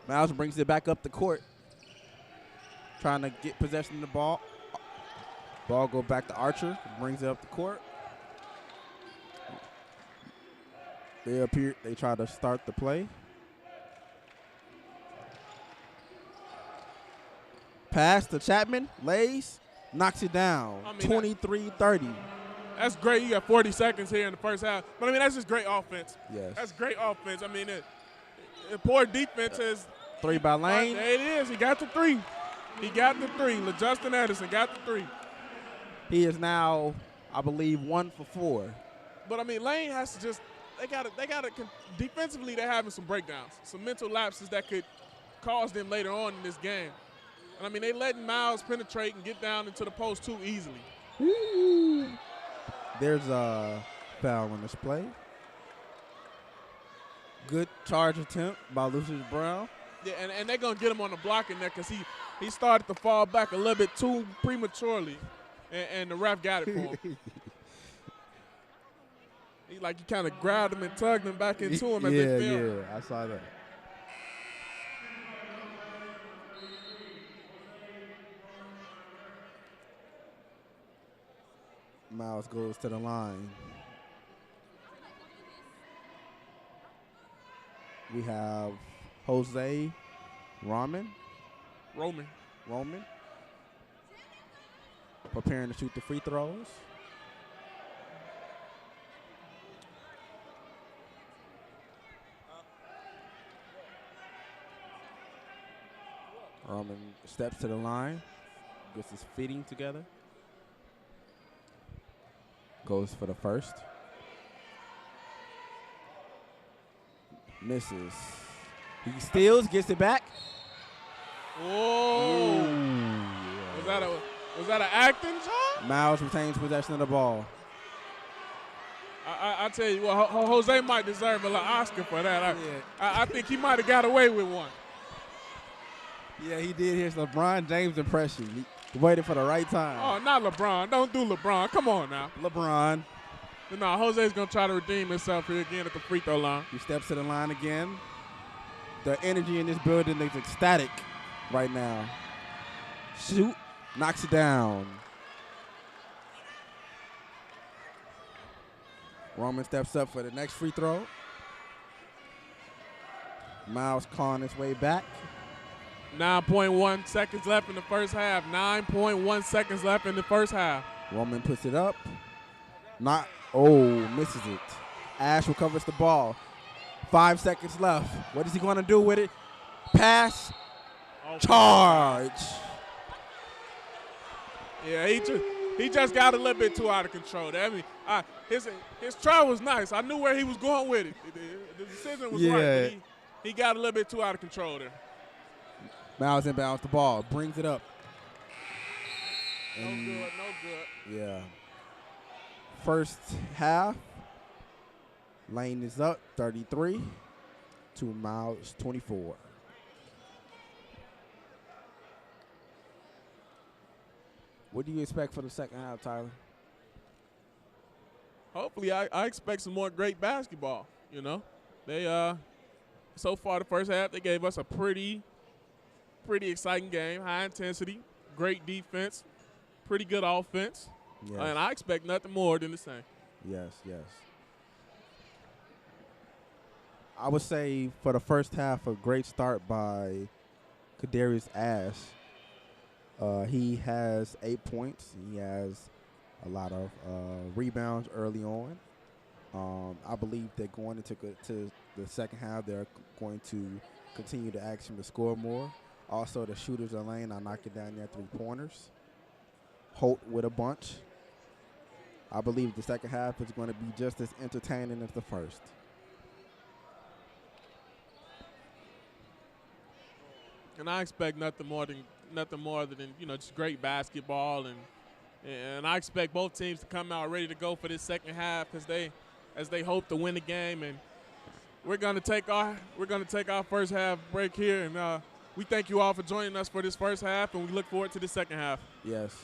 Miles brings it back up the court. Trying to get possession of the ball. Ball go back to Archer. Brings it up the court. They try to start the play. Pass to Chapman. Lays. Knocks it down. 23-30. That's great. You got 40 seconds here in the first half. But, that's just great offense. Yes. That's great offense. poor defense has. Three by Lane. There it is. He got the three. He got the three. LaJustin Anderson got the three. He is now, I believe, 1 for 4. But I mean, Lane has to just. They got to. Defensively, they're having some breakdowns, some mental lapses that could cause them later on in this game. And I mean, they letting Miles penetrate and get down into the post too easily. Woo. There's a foul on this play. Good charge attempt by Lucius Brown. Yeah, and they're going to get him on the block in there because he started to fall back a little bit too prematurely, and the ref got it for him. He kind of grabbed him and tugged him back into him as they fell. Yeah, I saw that. Miles goes to the line. We have Jose Roman preparing to shoot the free throws. Roman steps to the line, gets his fitting together, goes for the first. Misses. He steals, gets it back. Whoa. Was that an acting job? Miles retains possession of the ball. I tell you what, Jose might deserve an Oscar for that. I think he might have got away with one. Yeah, he did. Here's LeBron James impression. He waited for the right time. Oh, not LeBron. Don't do LeBron. Come on now. LeBron. No, Jose's going to try to redeem himself here again at the free throw line. He steps to the line again. The energy in this building is ecstatic right now. Shoot. Knocks it down. Roman steps up for the next free throw. Miles clawing his way back. 9.1 seconds left in the first half. 9.1 seconds left in the first half. Roman puts it up. Misses it. Ash recovers the ball. 5 seconds left. What is he going to do with it? Pass. Charge. Yeah, he just got a little bit too out of control. I mean, his try was nice. I knew where he was going with it. The decision was right. But he got a little bit too out of control there. Miles inbounds the ball, brings it up. No good. Yeah. First half, Lane is up 33 to Miles 24. What do you expect for the second half, Tyler? Hopefully, I expect some more great basketball. You know, they so far the first half they gave us a pretty exciting game, high intensity, great defense, pretty good offense, and I expect nothing more than the same. Yes. I would say for the first half, a great start by Kadarius Ash. He has 8 points. He has a lot of rebounds early on. I believe that going into the second half, they're going to continue to ask him to score more. Also, the shooters in Lane are knocking down their 3-pointers. Holt with a bunch. I believe the second half is going to be just as entertaining as the first. And I expect nothing more than just great basketball, and I expect both teams to come out ready to go for this second half as they hope to win the game. And we're gonna take our first half break here, and we thank you all for joining us for this first half, and we look forward to the second half. Yes.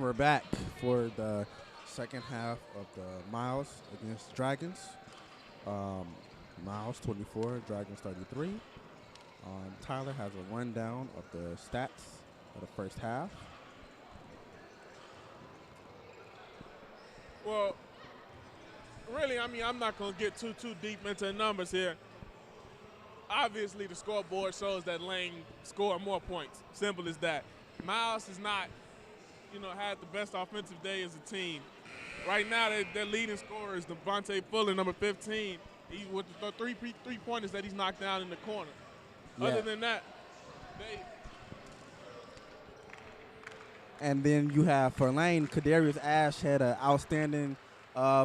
we're back for the second half of the Miles against Dragons. Miles 24, Dragons 33. Tyler has a rundown of the stats of the first half. Well, really, I mean, I'm not going to get too deep into the numbers here. Obviously, the scoreboard shows that Lane scored more points. Simple as that. Miles has not, had the best offensive day as a team. Right now, their leading scorer is Devontae Fuller, number 15. With the three-pointers that he's knocked down in the corner. Yeah. Other than that, And then you have for Lane, Kadarius Ash had an outstanding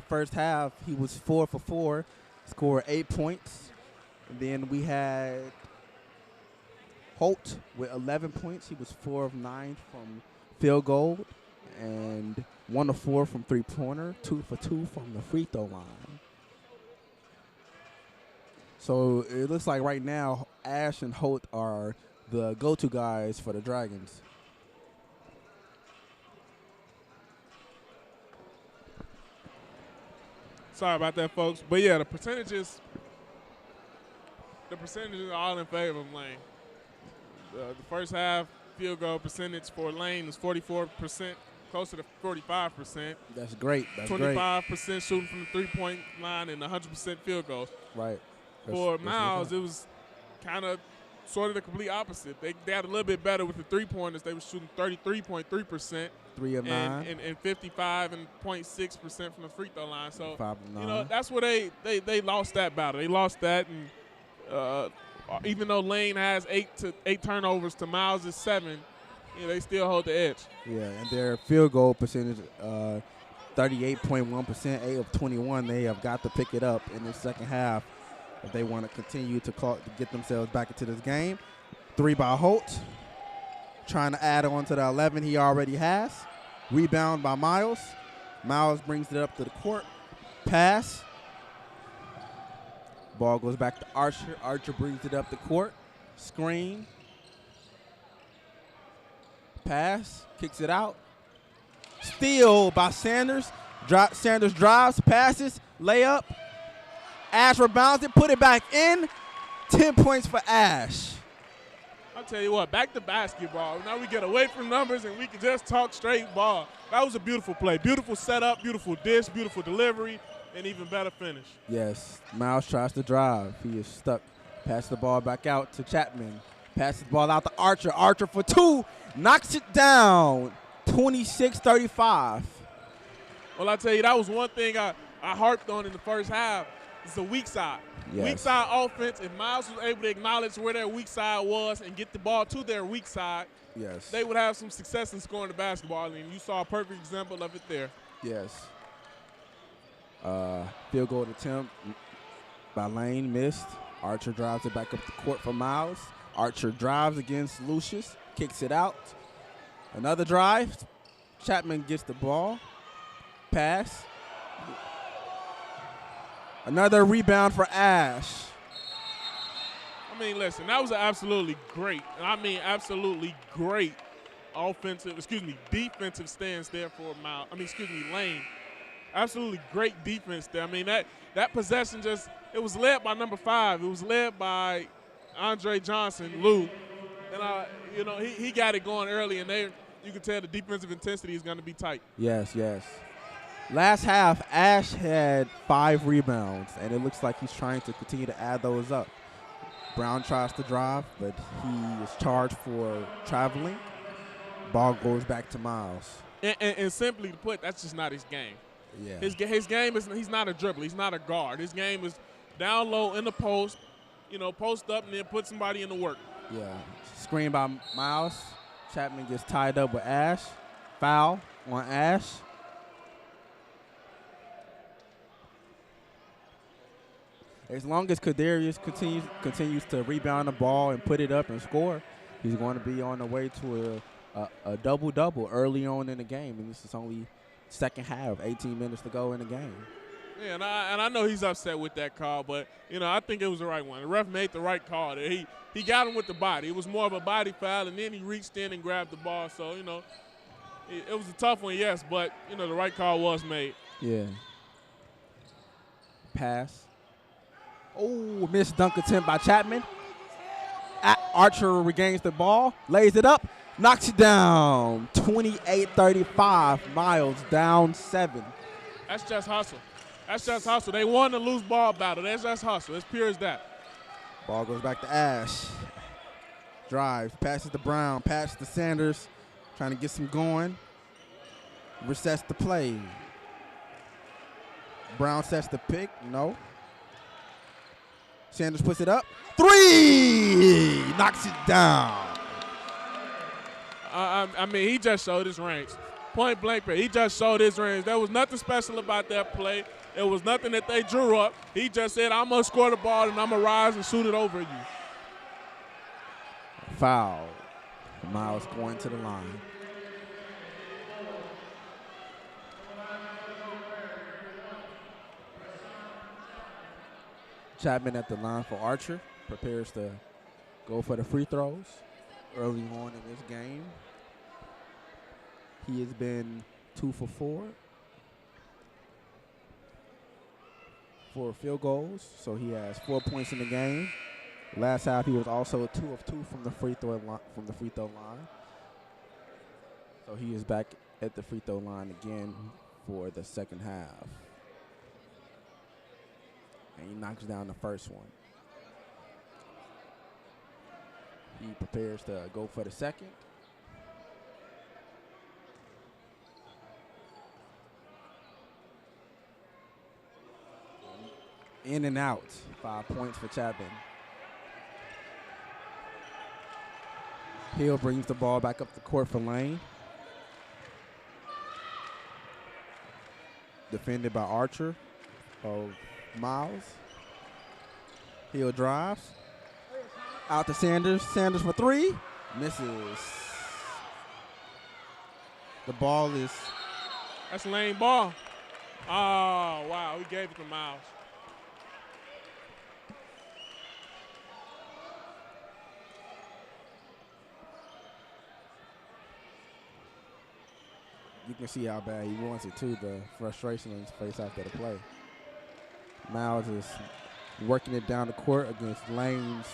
first half. He was 4 for 4, scored 8 points. And then we had Holt with 11 points. He was 4 of 9 from field goal and 1 of 4 from three-pointer, 2 for 2 from the free throw line. So it looks like right now Ash and Holt are the go-to guys for the Dragons. Sorry about that, folks. But, yeah, the percentages are all in favor of Lane. The first half field goal percentage for Lane is 44%, closer to 45%. That's great. That's 25% shooting from the three-point line and 100% field goals. Right. For Miles, it was kind of sort of the complete opposite. They had a little bit better with the three-pointers. They were shooting 33.3%. 3 of 9. And 55.6% from the free throw line. So, 5 of 9. that's where they lost that battle. They lost that, and even though Lane has 8 turnovers to Miles' 7, they still hold the edge. Yeah, and their field goal percentage, 38.1%, 8 of 21. They have got to pick it up in the second half if they want to continue to get themselves back into this game. 3 by Holt, trying to add on to the 11 he already has. Rebound by Miles. Miles brings it up to the court. Pass. Ball goes back to Archer. Archer brings it up the court. Screen. Pass. Kicks it out. Steal by Sanders. Sanders drives, passes, layup. Ash rebounds it, put it back in. 10 points for Ash. I'll tell you what, back to basketball. Now we get away from numbers and we can just talk straight ball. That was a beautiful play. Beautiful setup, beautiful dish, beautiful delivery, and even better finish. Yes, Miles tries to drive. He is stuck. Pass the ball back out to Chapman. Passes the ball out to Archer. Archer for 2. Knocks it down. 26-35. Well, I tell you, that was one thing I harped on in the first half. It's the weak side. Yes. Weak side offense. If Miles was able to acknowledge where their weak side was and get the ball to their weak side, yes, they would have some success in scoring the basketball. And you saw a perfect example of it there. Yes. Field goal attempt by Lane, missed. Archer drives it back up the court for Miles. Archer drives against Lucius, kicks it out. Another drive. Chapman gets the ball. Pass. Another rebound for Ash. I mean, listen, that was an absolutely great, defensive stance there for Lane. Absolutely great defense there. I mean, that possession it was led by number 5. It was led by Andre Johnson, Lou. And, he got it going early, and you can tell the defensive intensity is going to be tight. Yes, yes. Last half, Ash had 5 rebounds, and it looks like he's trying to continue to add those up. Brown tries to drive, but he is charged for traveling. Ball goes back to Miles. And simply to put, that's just not his game. Yeah. His game is he's not a dribbler. He's not a guard. His game is down low in the post, post up and then put somebody in the work. Yeah. Screen by Miles. Chapman gets tied up with Ash. Foul on Ash. As long as Kadarius continues to rebound the ball and put it up and score, he's going to be on the way to a double-double early on in the game. And this is only second half, 18 minutes to go in the game. Yeah, and I know he's upset with that call, but, I think it was the right one. The ref made the right call there. He got him with the body. It was more of a body foul, and then he reached in and grabbed the ball. So, It was a tough one, yes, but, you know, the right call was made. Yeah. Pass. Oh, missed dunk attempt by Chapman. Archer regains the ball, lays it up, knocks it down. 28-35. Miles down 7. That's just hustle. That's just hustle. They won the loose ball battle. That's just hustle. It's pure as that. Ball goes back to Ash. Drives, passes to Brown, passes to Sanders, trying to get some going. Resets the play. Brown sets the pick. No. Sanders puts it up. 3! Knocks it down. I mean, he just showed his range. Point blank, he just showed his range. There was nothing special about that play. It was nothing that they drew up. He just said, I'm going to score the ball and I'm going to rise and shoot it over you. Foul. Miles going to the line. Chapman at the line for Archer. Prepares to go for the free throws early on in this game. He has been 2 for 4 for field goals, so he has 4 points in the game. Last half, he was also 2 of 2 from the free throw line. So he is back at the free throw line again for the second half. And he knocks down the first one. He prepares to go for the second. In and out. 5 points for Chapman. Hill brings the ball back up the court for Lane. Defended by Archer of Miles. Hill drives. Out to Sanders. Sanders for 3. Misses. The ball is... That's Lane ball. Oh, wow. We gave it to Miles. You can see how bad he wants it, too, the frustration in his face after the play. Miles is working it down the court against Lane's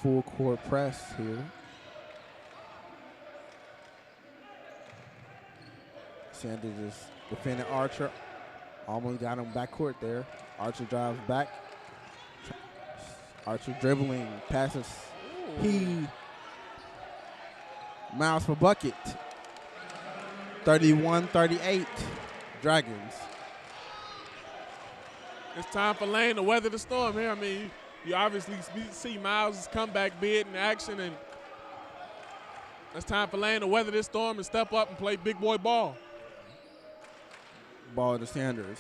full court press here. Sanders is defending Archer. Almost got him backcourt there. Archer drives back. Archer dribbling, passes. Miles for bucket. 31-38, Dragons. It's time for Lane to weather the storm here. I mean, you obviously see Miles' comeback bid in action, and it's time for Lane to weather this storm and step up and play big boy ball. Ball to Sanders.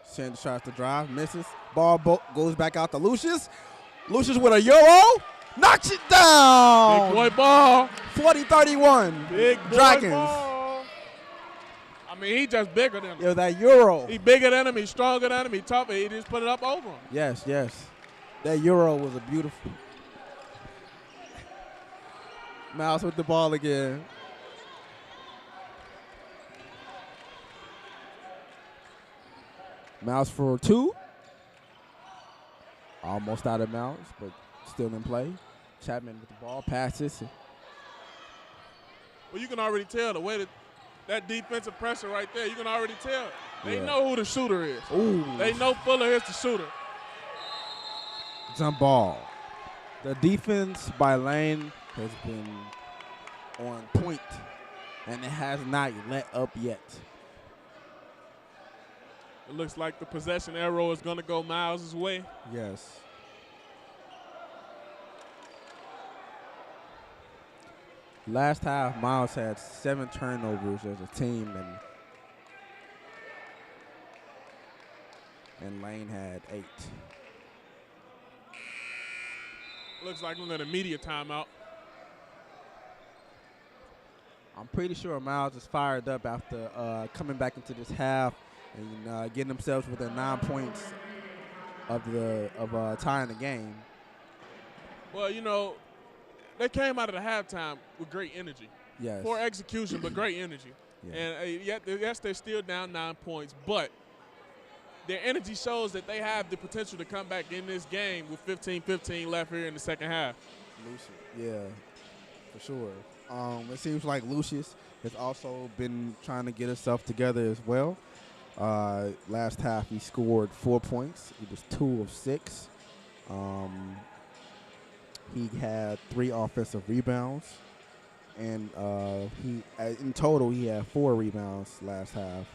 Sanders tries to drive, misses. Ball goes back out to Lucius. Lucius with a Euro. Knocks it down. Big boy ball. 40-31. Big boy Dragons. ball. I mean, he just bigger than him. Yeah, that Euro. He bigger than him. He stronger than him. He tougher. He just put it up over him. Yes, yes. That Euro was a beautiful. Miles with the ball again. Miles for 2. Almost out of bounds, but still in play. Chapman with the ball, passes. Well, you can already tell the way that defensive pressure right there, you can already tell. They Yeah. know who the shooter is. Ooh. They know Fuller is the shooter. Jump ball. The defense by Lane has been on point, and it has not let up yet. It looks like the possession arrow is going to go Miles' way. Yes. Last half, Miles had 7 turnovers as a team, and Lane had 8. Looks like we're in a media timeout. I'm pretty sure Miles is fired up after coming back into this half and getting themselves within 9 points of tying the game. Well, you know, they came out of the halftime with great energy. Yes. Poor execution, but great energy. Yeah. And yes, they're still down 9 points, but their energy shows that they have the potential to come back in this game with 15-15 left here in the second half. Lucius. Yeah, for sure. It seems like Lucius has also been trying to get himself together as well. Last half, he scored 4 points. He was 2 of 6. He had 3 offensive rebounds, and in total he had 4 rebounds last half.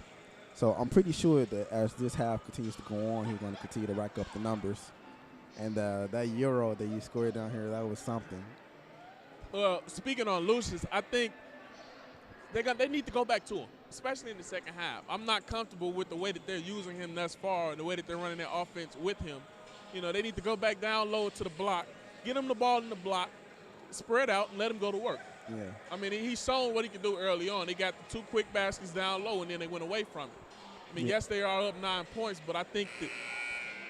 So I'm pretty sure that as this half continues to go on, he's going to continue to rack up the numbers. And that Euro that you scored down here, that was something. Well, speaking on Lucius, I think they need to go back to him, especially in the second half. I'm not comfortable with the way that they're using him thus far and the way that they're running their offense with him. You know, they need to go back down low to the block, get him the ball in the block, spread out, and let him go to work. Yeah. I mean, he's shown what he can do early on. They got the 2 quick baskets down low, and then they went away from it. I mean, yes, they are up 9 points, but I think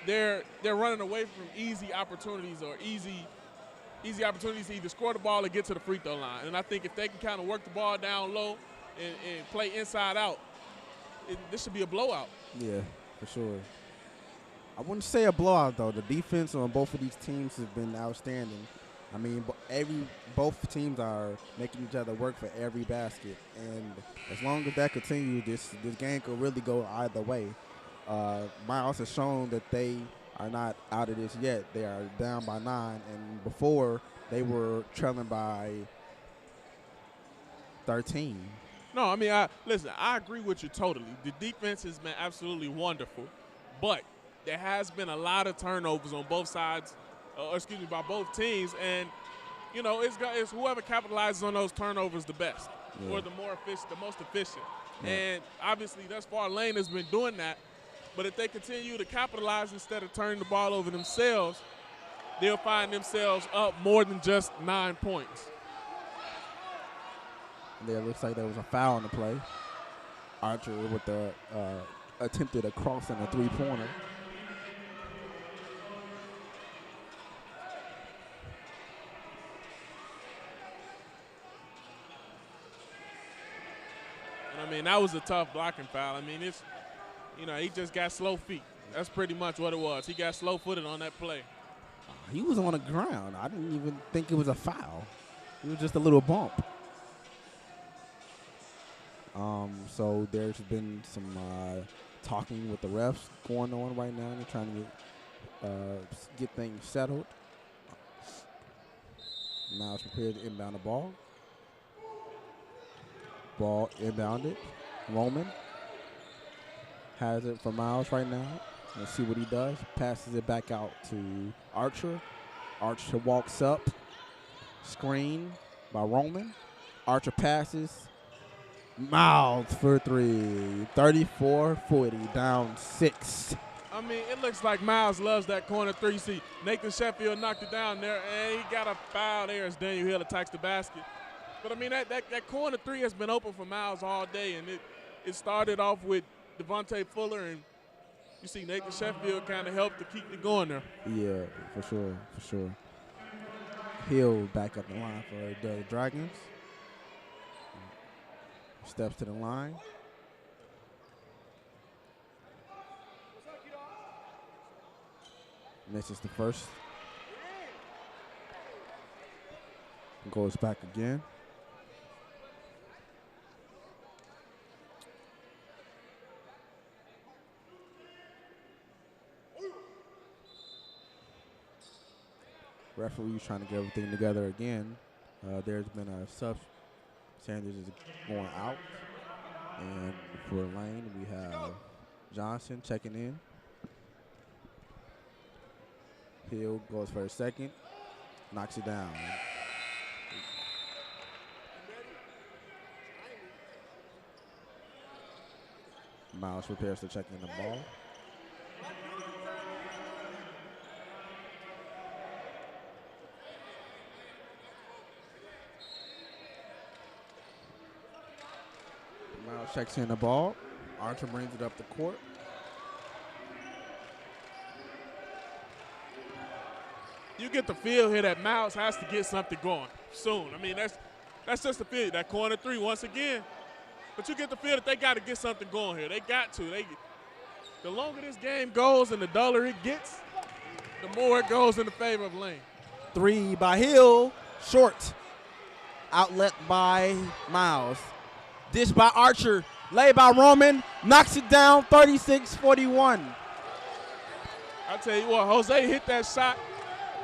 that they're running away from easy opportunities or easy opportunities to either score the ball or get to the free throw line. And I think if they can kind of work the ball down low and play inside out, this should be a blowout. Yeah, for sure. I wouldn't say a blowout, though. The defense on both of these teams has been outstanding. I mean, both teams are making each other work for every basket. And as long as that continues, this game could really go either way. Miles has shown that they are not out of this yet. They are down by 9, and before they were trailing by 13. No, I mean, listen, I agree with you totally. The defense has been absolutely wonderful, but there has been a lot of turnovers on both sides, by both teams, and you know, it's whoever capitalizes on those turnovers the best, or the most efficient. Yeah. And obviously, thus far, Lane has been doing that. But if they continue to capitalize instead of turning the ball over themselves, they'll find themselves up more than just 9 points. There looks like there was a foul in the play. Archer with the attempted a cross and a 3-pointer. And I mean, that was a tough blocking foul. I mean, he just got slow feet. That's pretty much what it was. He got slow-footed on that play. He was on the ground. I didn't even think it was a foul. It was just a little bump. So there's been some talking with the refs going on right now. They're trying to get things settled. Miles prepared to inbound the ball. Ball inbounded. Roman has it for Miles right now. Let's see what he does. Passes it back out to Archer. Archer walks up. Screen by Roman. Archer passes. Miles for 3. 34-40, down 6. I mean, it looks like Miles loves that corner 3. See, Nathan Sheffield knocked it down there, and he got a foul there as Daniel Hill attacks the basket. But, I mean, that corner 3 has been open for Miles all day, and it started off with Devontae Fuller, and you see Nathan Sheffield kind of helped to keep it going there. Yeah, for sure. Hill back up the line for the Dragons. Steps to the line. Misses the first. Goes back again. Referee's trying to get everything together again. There's been a sub. Sanders is going out. And for Lane, we have Johnson checking in. Hill goes for a second. Knocks it down. Miles prepares to check in the ball. Miles checks in the ball. Archer brings it up the court. You get the feel here that Miles has to get something going. soon. I mean, that's just the feel. That corner three once again. But you get the feel that they got to get something going here. They got to. The longer this game goes and the duller it gets, the more it goes in the favor of Lane. Three by Hill, short. Outlet by Miles. Dish by Archer, lay by Roman, knocks it down, 36-41. I'll tell you what, Jose hit that shot,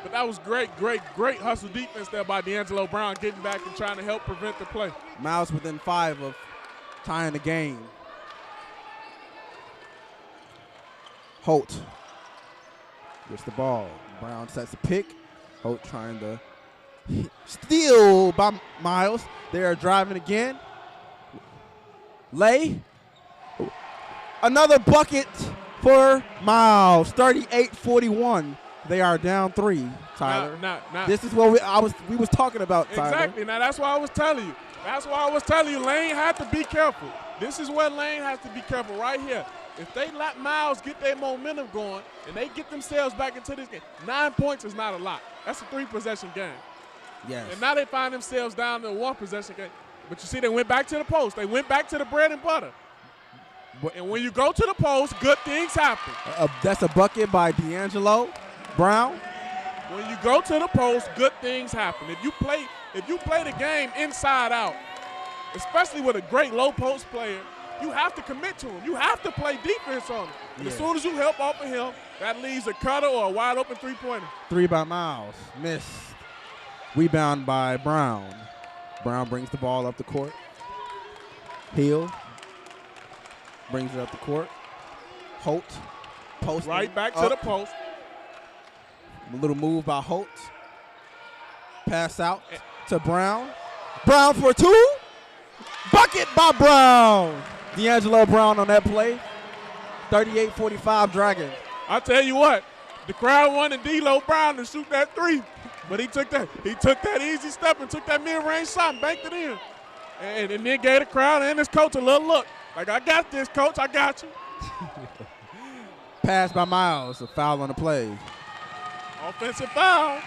but that was great hustle defense there by D'Angelo Brown, getting back and trying to help prevent the play. Miles within 5 of tying the game. Holt gets the ball. Brown sets a pick. Holt trying to steal by Miles. They are driving again. Lay. Another bucket for Miles. 38-41. They are down 3, Tyler. This is what we was talking about, Tyler. Exactly. Now that's why I was telling you. That's why I was telling you Lane had to be careful. This is where Lane has to be careful right here. If they let Miles get their momentum going and they get themselves back into this game, 9 points is not a lot. That's a 3-possession game. Yes. And now they find themselves down in a 1-possession game. But you see, they went back to the post. They went back to the bread and butter. And when you go to the post, good things happen. That's a bucket by D'Angelo Brown. When you go to the post, good things happen. If you play the game inside out, especially with a great low post player, you have to commit to him. You have to play defense on him. And as soon as you help off of him, that leaves a cutter or a wide open three-pointer. 3 by Miles. Missed. Rebound by Brown. Brown brings the ball up the court. Hill brings it up the court. Holt. Post. Right back to the post. A little move by Holt. Pass out to Brown. Brown for 2. Bucket by Brown. D'Angelo Brown on that play. 38-45 Dragons. I'll tell you what, the crowd wanted D'Lo Brown to shoot that 3, but he took that easy step and took that mid-range shot and banked it in. And then gave the crowd and his coach a little look. Like, I got this, coach, I got you. Pass by Miles, a foul on the play. Offensive foul.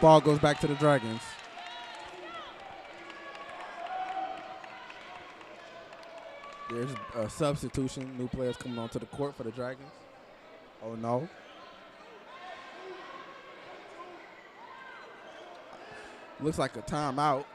Ball goes back to the Dragons. There's a substitution. New players coming onto the court for the Dragons. Oh, no. Looks like a timeout.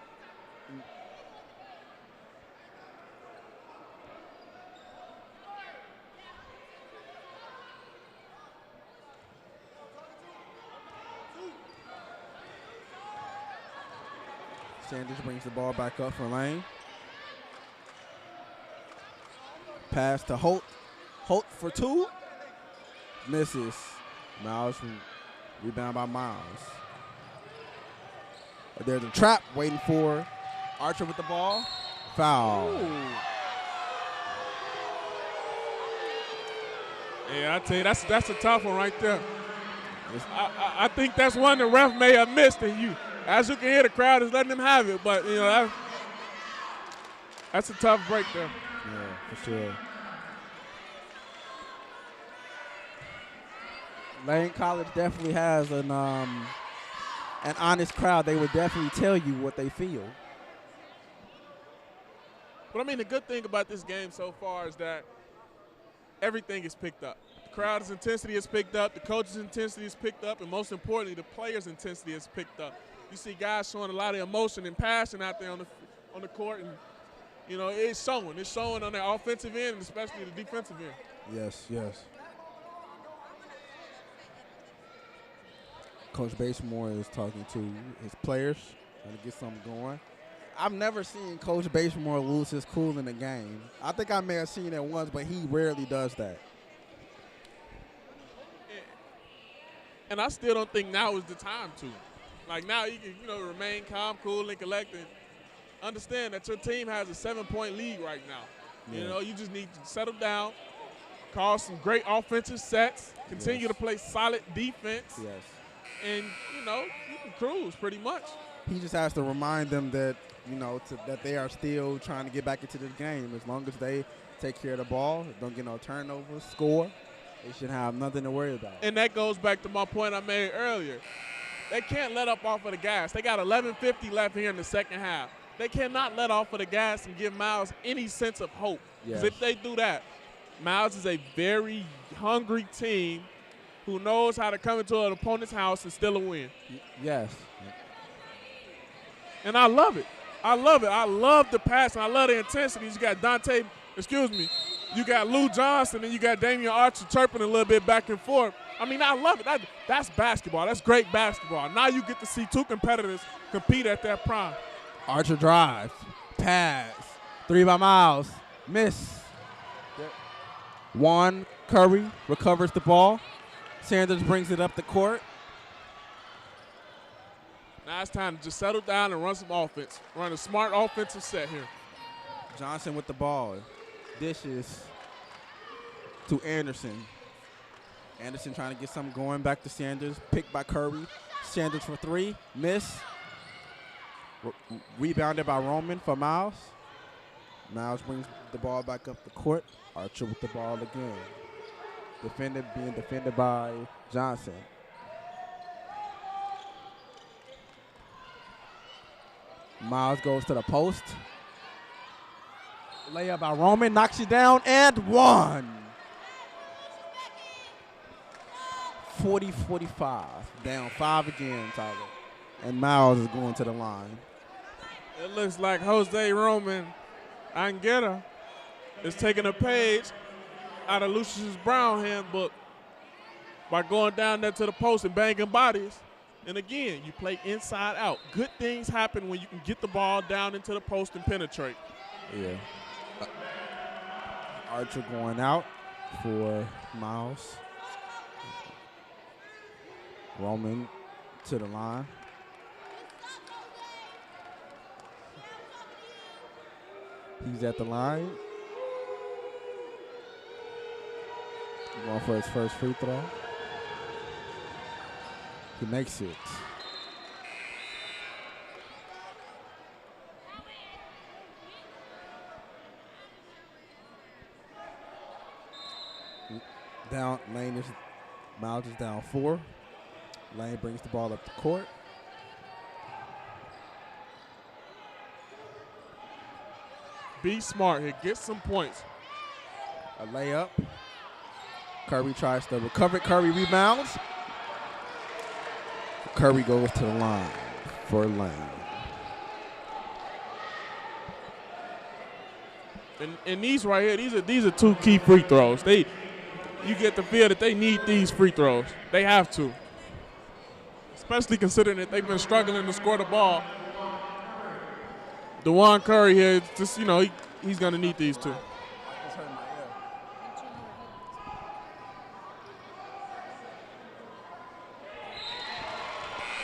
Sanders brings the ball back up for Lane. Pass to Holt. Holt for 2. Misses. Miles, rebound by Miles. There's a trap waiting for Archer with the ball. Foul. Ooh. Yeah, I tell you, that's a tough one right there. I think that's one the ref may have missed, and as you can hear, the crowd is letting them have it. But that's a tough break there. Yeah, for sure. Lane College definitely has an honest crowd. They would definitely tell you what they feel. But I mean, the good thing about this game so far is that everything is picked up. The crowd's intensity is picked up, the coach's intensity is picked up, and most importantly, the players' intensity is picked up. You see guys showing a lot of emotion and passion out there on the court, and it's showing. It's showing on the offensive end, and especially the defensive end. Yes, yes. Coach Basemore is talking to his players, trying to get something going. I've never seen Coach Basemore lose his cool in a game. I think I may have seen it once, but he rarely does that. And I still don't think now is the time to. Like, now you can, remain calm, cool, and collected. Understand that your team has a 7-point lead right now. Yeah. You just need to settle down, call some great offensive sets, continue to play solid defense. Yes. And, you can cruise pretty much. He just has to remind them that, that they are still trying to get back into the game. As long as they take care of the ball, don't get no turnovers, score, they should have nothing to worry about. And that goes back to my point I made earlier. They can't let up off of the gas. They got 11:50 left here in the second half. They cannot let off of the gas and give Miles any sense of hope. Because if they do that, Miles is a very hungry team who knows how to come into an opponent's house and steal a win. Yes. And I love it. I love it. I love the passing. I love the intensity. You got you got Lou Johnson and you got Damian Archer chirping a little bit back and forth. I mean, I love it. That's basketball. That's great basketball. Now you get to see two competitors compete at that prime. Archer drives, pass, 3 by Miles, miss. Juan Curry recovers the ball. Sanders brings it up the court. Now it's time to just settle down and run some offense. Run a smart offensive set here. Johnson with the ball. Dishes to Anderson. Anderson trying to get something going back to Sanders. Picked by Curry. Sanders for 3. Miss. Rebounded by Roman for Miles. Miles brings the ball back up the court. Archer with the ball again. Being defended by Johnson. Miles goes to the post. Layup by Roman, knocks you down, and 1. 40-45. Down 5 again, Tyler. And Miles is going to the line. It looks like Jose Roman Anguera is taking a page out of Lucius Brown handbook by going down there to the post and banging bodies. And again, you play inside out. Good things happen when you can get the ball down into the post and penetrate. Yeah. Archer going out for Miles. Roman to the line. He's at the line. Going for his first free throw. He makes it. Down, Miles is down 4. Lane brings the ball up the court. Be smart here. Get some points. A layup. Curry tries to recover. Curry rebounds. Curry goes to the line for Lane. And these right here, these are 2 key free throws. You get the feel that they need these free throws. They have to. Especially considering that they've been struggling to score the ball. DeJuan Curry here, just, he's going to need these 2.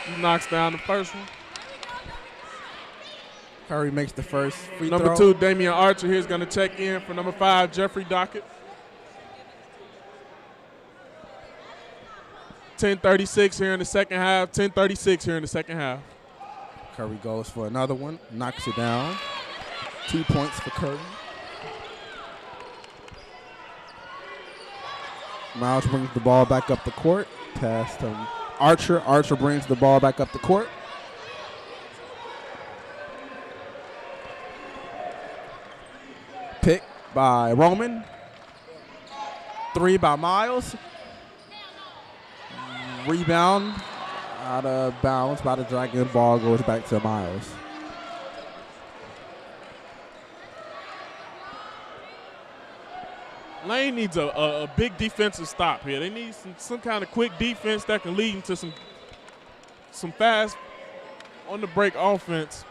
He knocks down the first one. Curry makes the first free Number throw. 2, Damian Archer here is going to check in for number 5, Jeffrey Dockett. 10:36 here in the second half. 10:36 here in the second half. Curry goes for another one, knocks it down. 2 points for Curry. Miles brings the ball back up the court. Pass to Archer. Archer brings the ball back up the court. Pick by Roman. 3 by Miles. Rebound out of bounds by the Dragon. Ball goes back to Miles. Lane needs a big defensive stop here. They need some kind of quick defense that can lead into some fast on the break offense.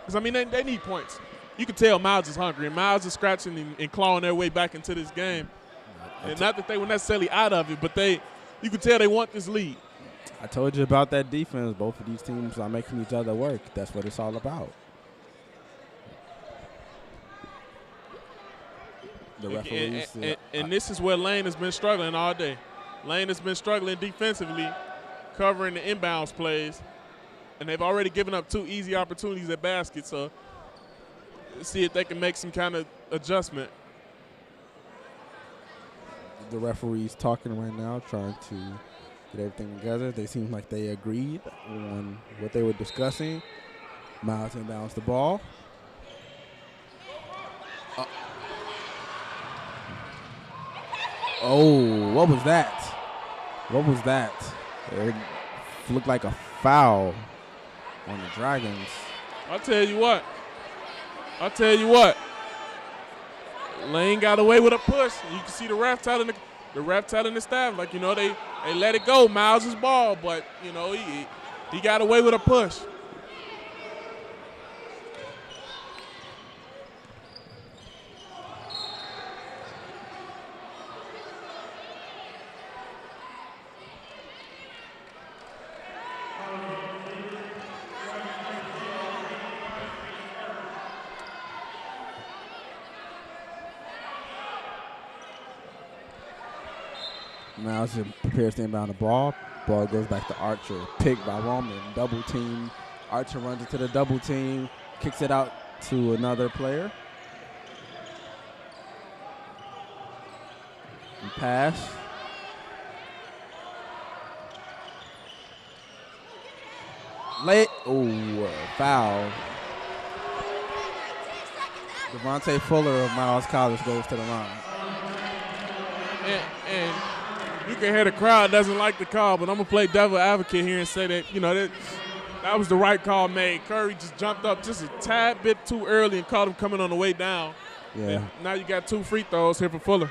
Because, I mean, they need points. You can tell Miles is hungry, and Miles is scratching and clawing their way back into this game. And not that they were necessarily out of it, but you can tell they want this lead. I told you about that defense. Both of these teams are making each other work. That's what it's all about. The referees. And this is where Lane has been struggling all day. Lane has been struggling defensively, covering the inbounds plays, and they've already given up 2 easy opportunities at basket, so let's see if they can make some kind of adjustment. The referee's talking right now, trying to get everything together. They seem like they agreed on what they were discussing. Miles inbounds the ball. Oh, what was that? What was that? It looked like a foul on the Dragons. I'll tell you what. Lane got away with a push. You can see the ref telling the staff, like, you know, they let it go. Miles' ball, but, you know, he got away with a push. Miles prepares to inbound the ball. Ball goes back to Archer. Picked by Roman. Double team. Archer runs into the double team. Kicks it out to another player. And pass. Late. Oh, foul. Devontae Fuller of Miles College goes to the line. And you can hear the crowd doesn't like the call, but I'm going to play devil advocate here and say that, you know, that was the right call made. Curry just jumped up just a tad bit too early and caught him coming on the way down. Yeah. And now you got 2 free throws here for Fuller.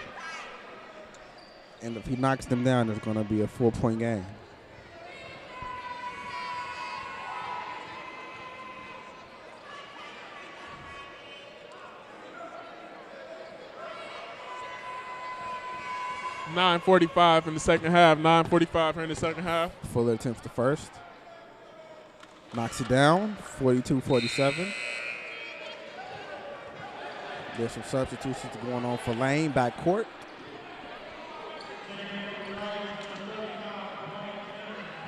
And if he knocks them down, it's going to be a 4-point game. .45 in the second half. 9:45 here in the second half. Fuller attempts the first. Knocks it down. 42-47. There's some substitutions going on for Lane. Backcourt.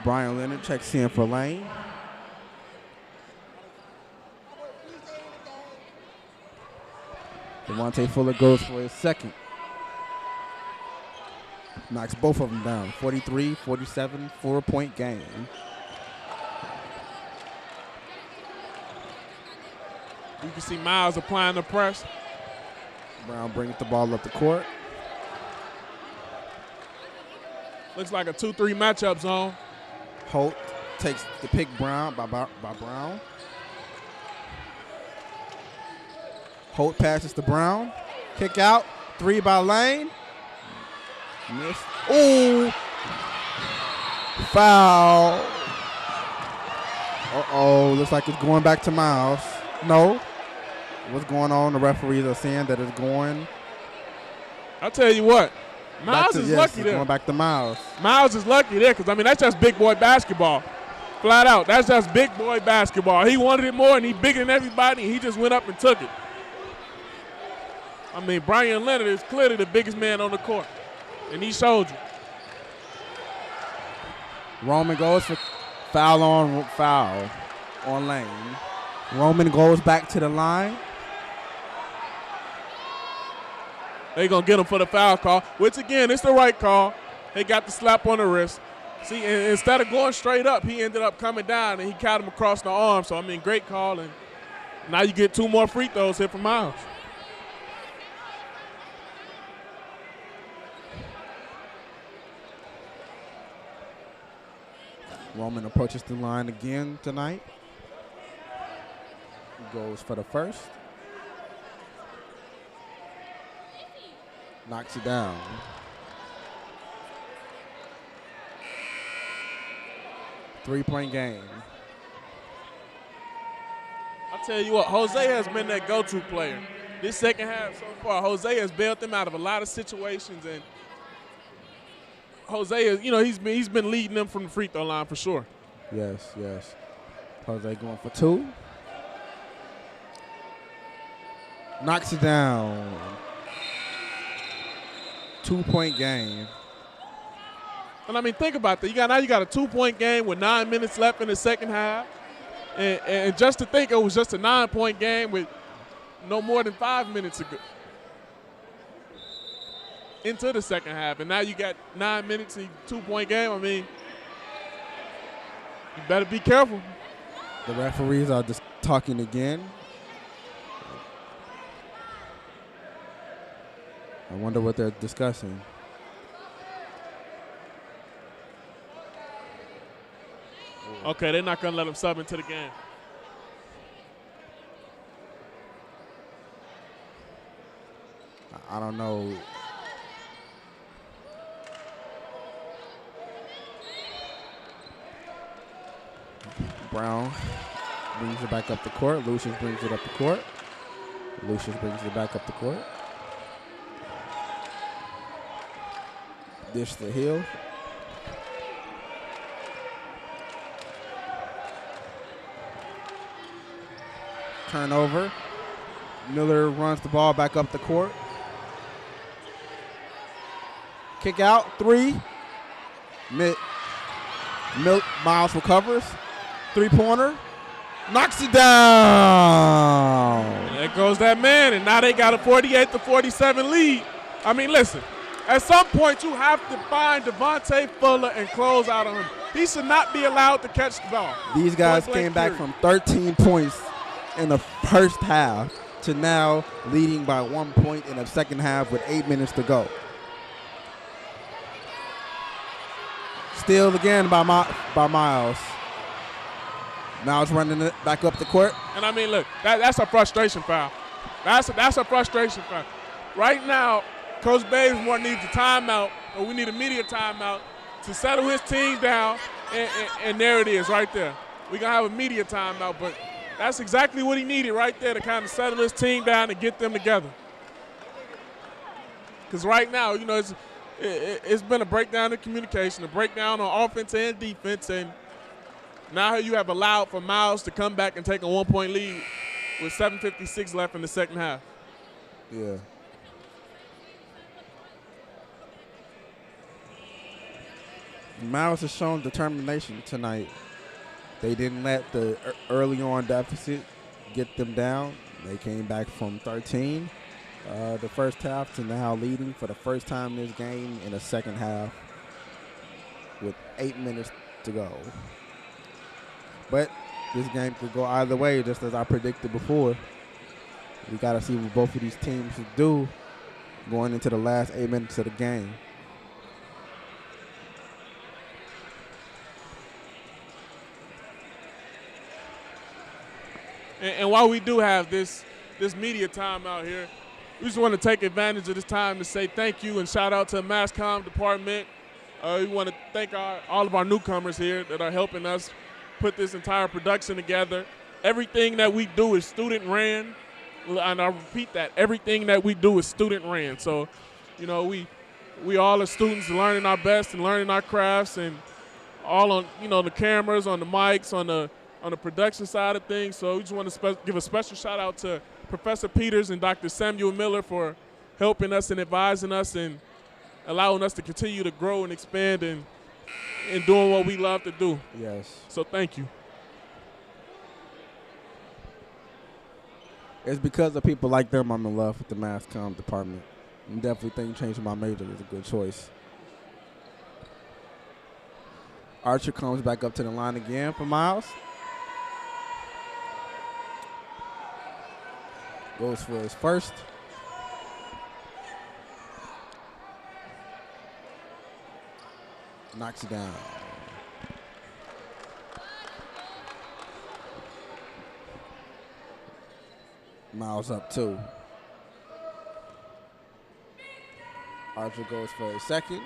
Brian Leonard checks in for Lane. Devontae Fuller goes for his second. Knocks both of them down. 43-47, 4-point game. You can see Miles applying the press. Brown brings the ball up the court. Looks like a 2-3 matchup zone. Holt takes the pick Brown by Brown. Holt passes to Brown. Kick out. 3 by Lane. Missed. Ooh. Foul. Uh-oh. Looks like it's going back to Miles. No. What's going on? The referees are saying that it's going. I'll tell you what. Miles is lucky there. Going back to Miles. Miles is lucky there because, I mean, that's just big boy basketball. Flat out. That's just big boy basketball. He wanted it more, and he bigger than everybody, and he just went up and took it. I mean, Brian Leonard is clearly the biggest man on the court. And he showed you. Roman goes for foul on Lane. Roman goes back to the line. They're going to get him for the foul call, which, again, it's the right call. They got the slap on the wrist. See, instead of going straight up, he ended up coming down, and he caught him across the arm. So, I mean, great call. And now you get 2 more free throws here from Miles. Roman approaches the line again tonight. Goes for the first. Knocks it down. Three-point game. I'll tell you what, Jose has been that go-to player. This second half so far, Jose has bailed them out of a lot of situations, and Jose is, you know, he's been leading them from the free throw line for sure. Yes. Jose going for 2. Knocks it down. 2-point game. And I mean, think about that. Now you got a 2-point game with 9 minutes left in the second half, and just to think it was just a 9-point game with no more than 5 minutes ago into the second half, and now you got 9 minutes in 2-point game. I mean, You better be careful. The referees are just talking again. I wonder what they're discussing. Okay, they're not going to let him sub into the game. I don't know. Brown brings it back up the court. Lucius brings it up the court. Lucius brings it back up the court. Dish to Hill. Turnover. Miller runs the ball back up the court. Kick out, 3. Miles recovers. 3-pointer. Knocks it down. There goes that man, and now they got a 48-47 lead. I mean, listen, at some point you have to find Devontae Fuller and close out on him. He should not be allowed to catch the ball. These guys came back from 13 points in the first half to now leading by 1 point in the second half with 8 minutes to go. Steal again by Miles. Miles running it back up the court. And I mean, look, that's a frustration foul. That's a frustration foul. Right now, Coach Bazemore needs a timeout, or we need a media timeout to settle his team down, and there it is right there. We're going to have a media timeout, but that's exactly what he needed right there to kind of settle his team down and get them together. Because right now, you know, it's been a breakdown in communication, a breakdown on offense and defense, and now you have allowed for Miles to come back and take a 1-point lead with 7:56 left in the second half. Yeah. Miles has shown determination tonight. They didn't let the early on deficit get them down. They came back from 13 the first half to now leading for the first time in this game in the second half with 8 minutes to go. But this game could go either way, just as I predicted before. We got to see what both of these teams should do going into the last 8 minutes of the game. And while we do have this media time out here, we just want to take advantage of this time to say thank you and shout out to the Mass Comm department. We want to thank all of our newcomers here that are helping us put this entire production together. Everything that we do is student ran, and I repeat that, everything that we do is student ran. So, you know, we all are students learning our best and learning our crafts, and all on, you know, the cameras, on the mics, on the production side of things. So we just want to give a special shout out to Professor Peters and Dr. Samuel Miller for helping us and advising us and allowing us to continue to grow and expand and doing what we love to do. Yes. So thank you. It's because of people like them I'm in love with the Mass Comm department. I definitely think changing my major was a good choice. Archer comes back up to the line again for Miles. Goes for his first. Knocks it down. Miles up 2. Archer goes for his second.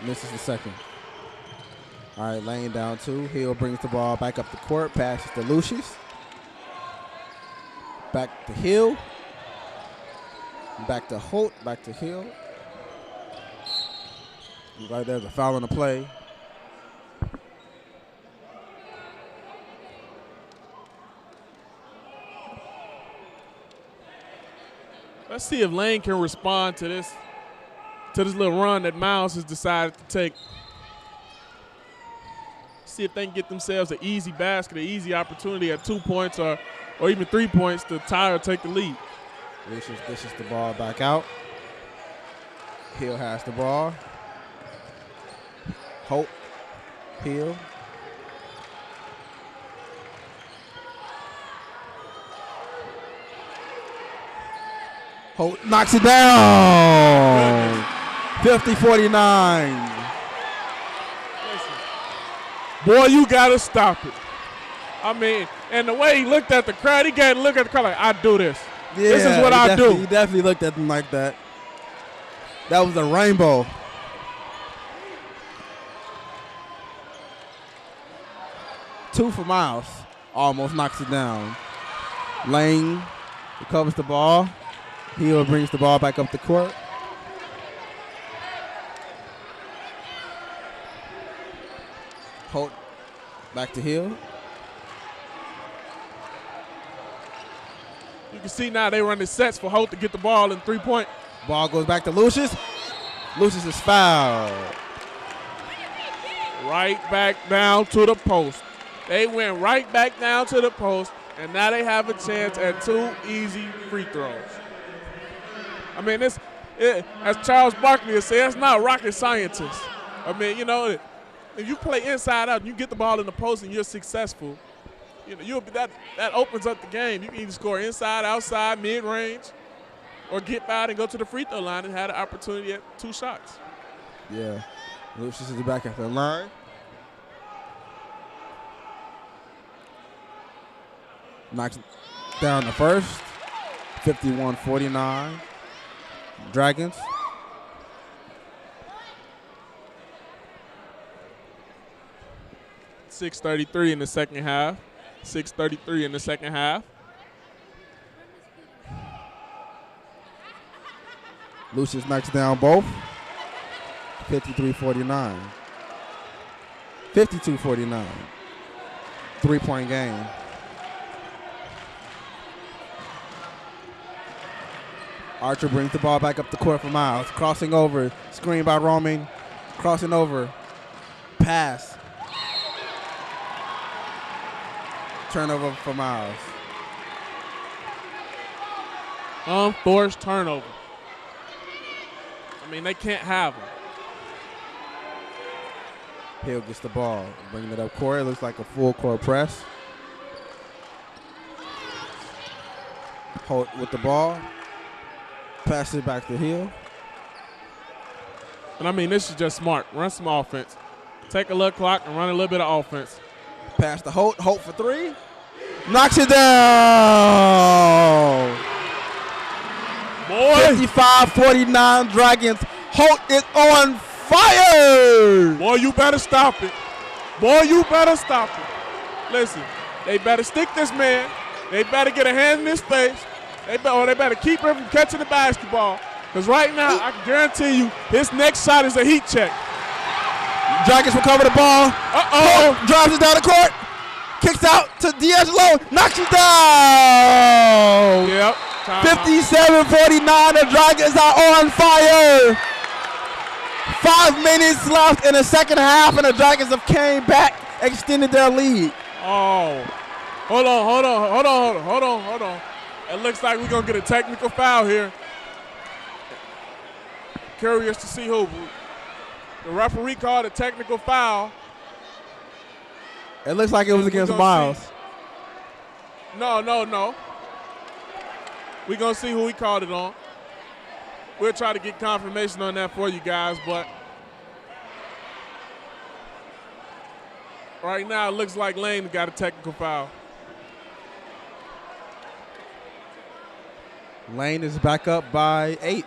Misses the second. All right, laying down 2. Hill brings the ball back up the court, passes to Lucius. Back to Hill. Back to Holt, back to Hill. Right there's a foul on the play. Let's see if Lane can respond to this little run that Miles has decided to take. See if they can get themselves an easy basket, an easy opportunity at 2 points or even 3 points to tie or take the lead. Lucius dishes the ball back out. Hill has the ball. Holt, Hill. Holt knocks it down. 50-49. Boy, you got to stop it. I mean, and the way he looked at the crowd, he got to look at the crowd like, I do this. Yeah, this is what I do. He definitely looked at them like that. That was a rainbow. Two for Miles. Almost knocks it down. Lane recovers the ball. Hill brings the ball back up the court. Holt back to Hill. You can see now they running sets for Holt to get the ball in 3-point. Ball goes back to Lucius. Lucius is fouled. Right back down to the post. They went right back down to the post, and now they have a chance at 2 easy free throws. I mean, as Charles Barkley has said, it's not rocket scientists. I mean, you know, if you play inside out and you get the ball in the post and you're successful, you know, that opens up the game. You can either score inside, outside, mid-range, or get fouled and go to the free throw line and have the opportunity at 2 shots. Yeah. Lucius is back at the line. Knocks down the first. 51-49. Dragons. .633 in the second half. 6:33 in the second half. Lucius knocks down both. 53-49. 52-49. 3-point game. Archer brings the ball back up the court for Miles. Crossing over. Screen by Roman. Crossing over. Pass. Turnover for Miles. Unforced turnover. I mean, they can't have them. Hill gets the ball. Bringing it up court. It looks like a full court press. Holt with the ball. Pass it back to Hill. And I mean, this is just smart. Run some offense. Take a little clock and run a little bit of offense. Pass to Holt. Holt for 3. Knocks it down. Boy. 55-49 Dragons. Holt is on fire. Boy, you better stop it. Boy, you better stop it. Listen, they better stick this man. They better get a hand in his face. They better keep him from catching the basketball. Because right now, I can guarantee you, his next shot is a heat check. Dragons recover the ball. Uh-oh. Holt drives it down the court. Kicks out to D'Angelo. Knocks it down. Yep. 57-49. The Dragons are on fire. 5 minutes left in the second half, and the Dragons have came back, extended their lead. Oh. Hold on. It looks like we're going to get a technical foul here. Curious to see who. The referee called a technical foul. It looks like it was against Miles. No. We're going to see who he called it on. We'll try to get confirmation on that for you guys, but right now it looks like Lane got a technical foul. Lane is back up by 8.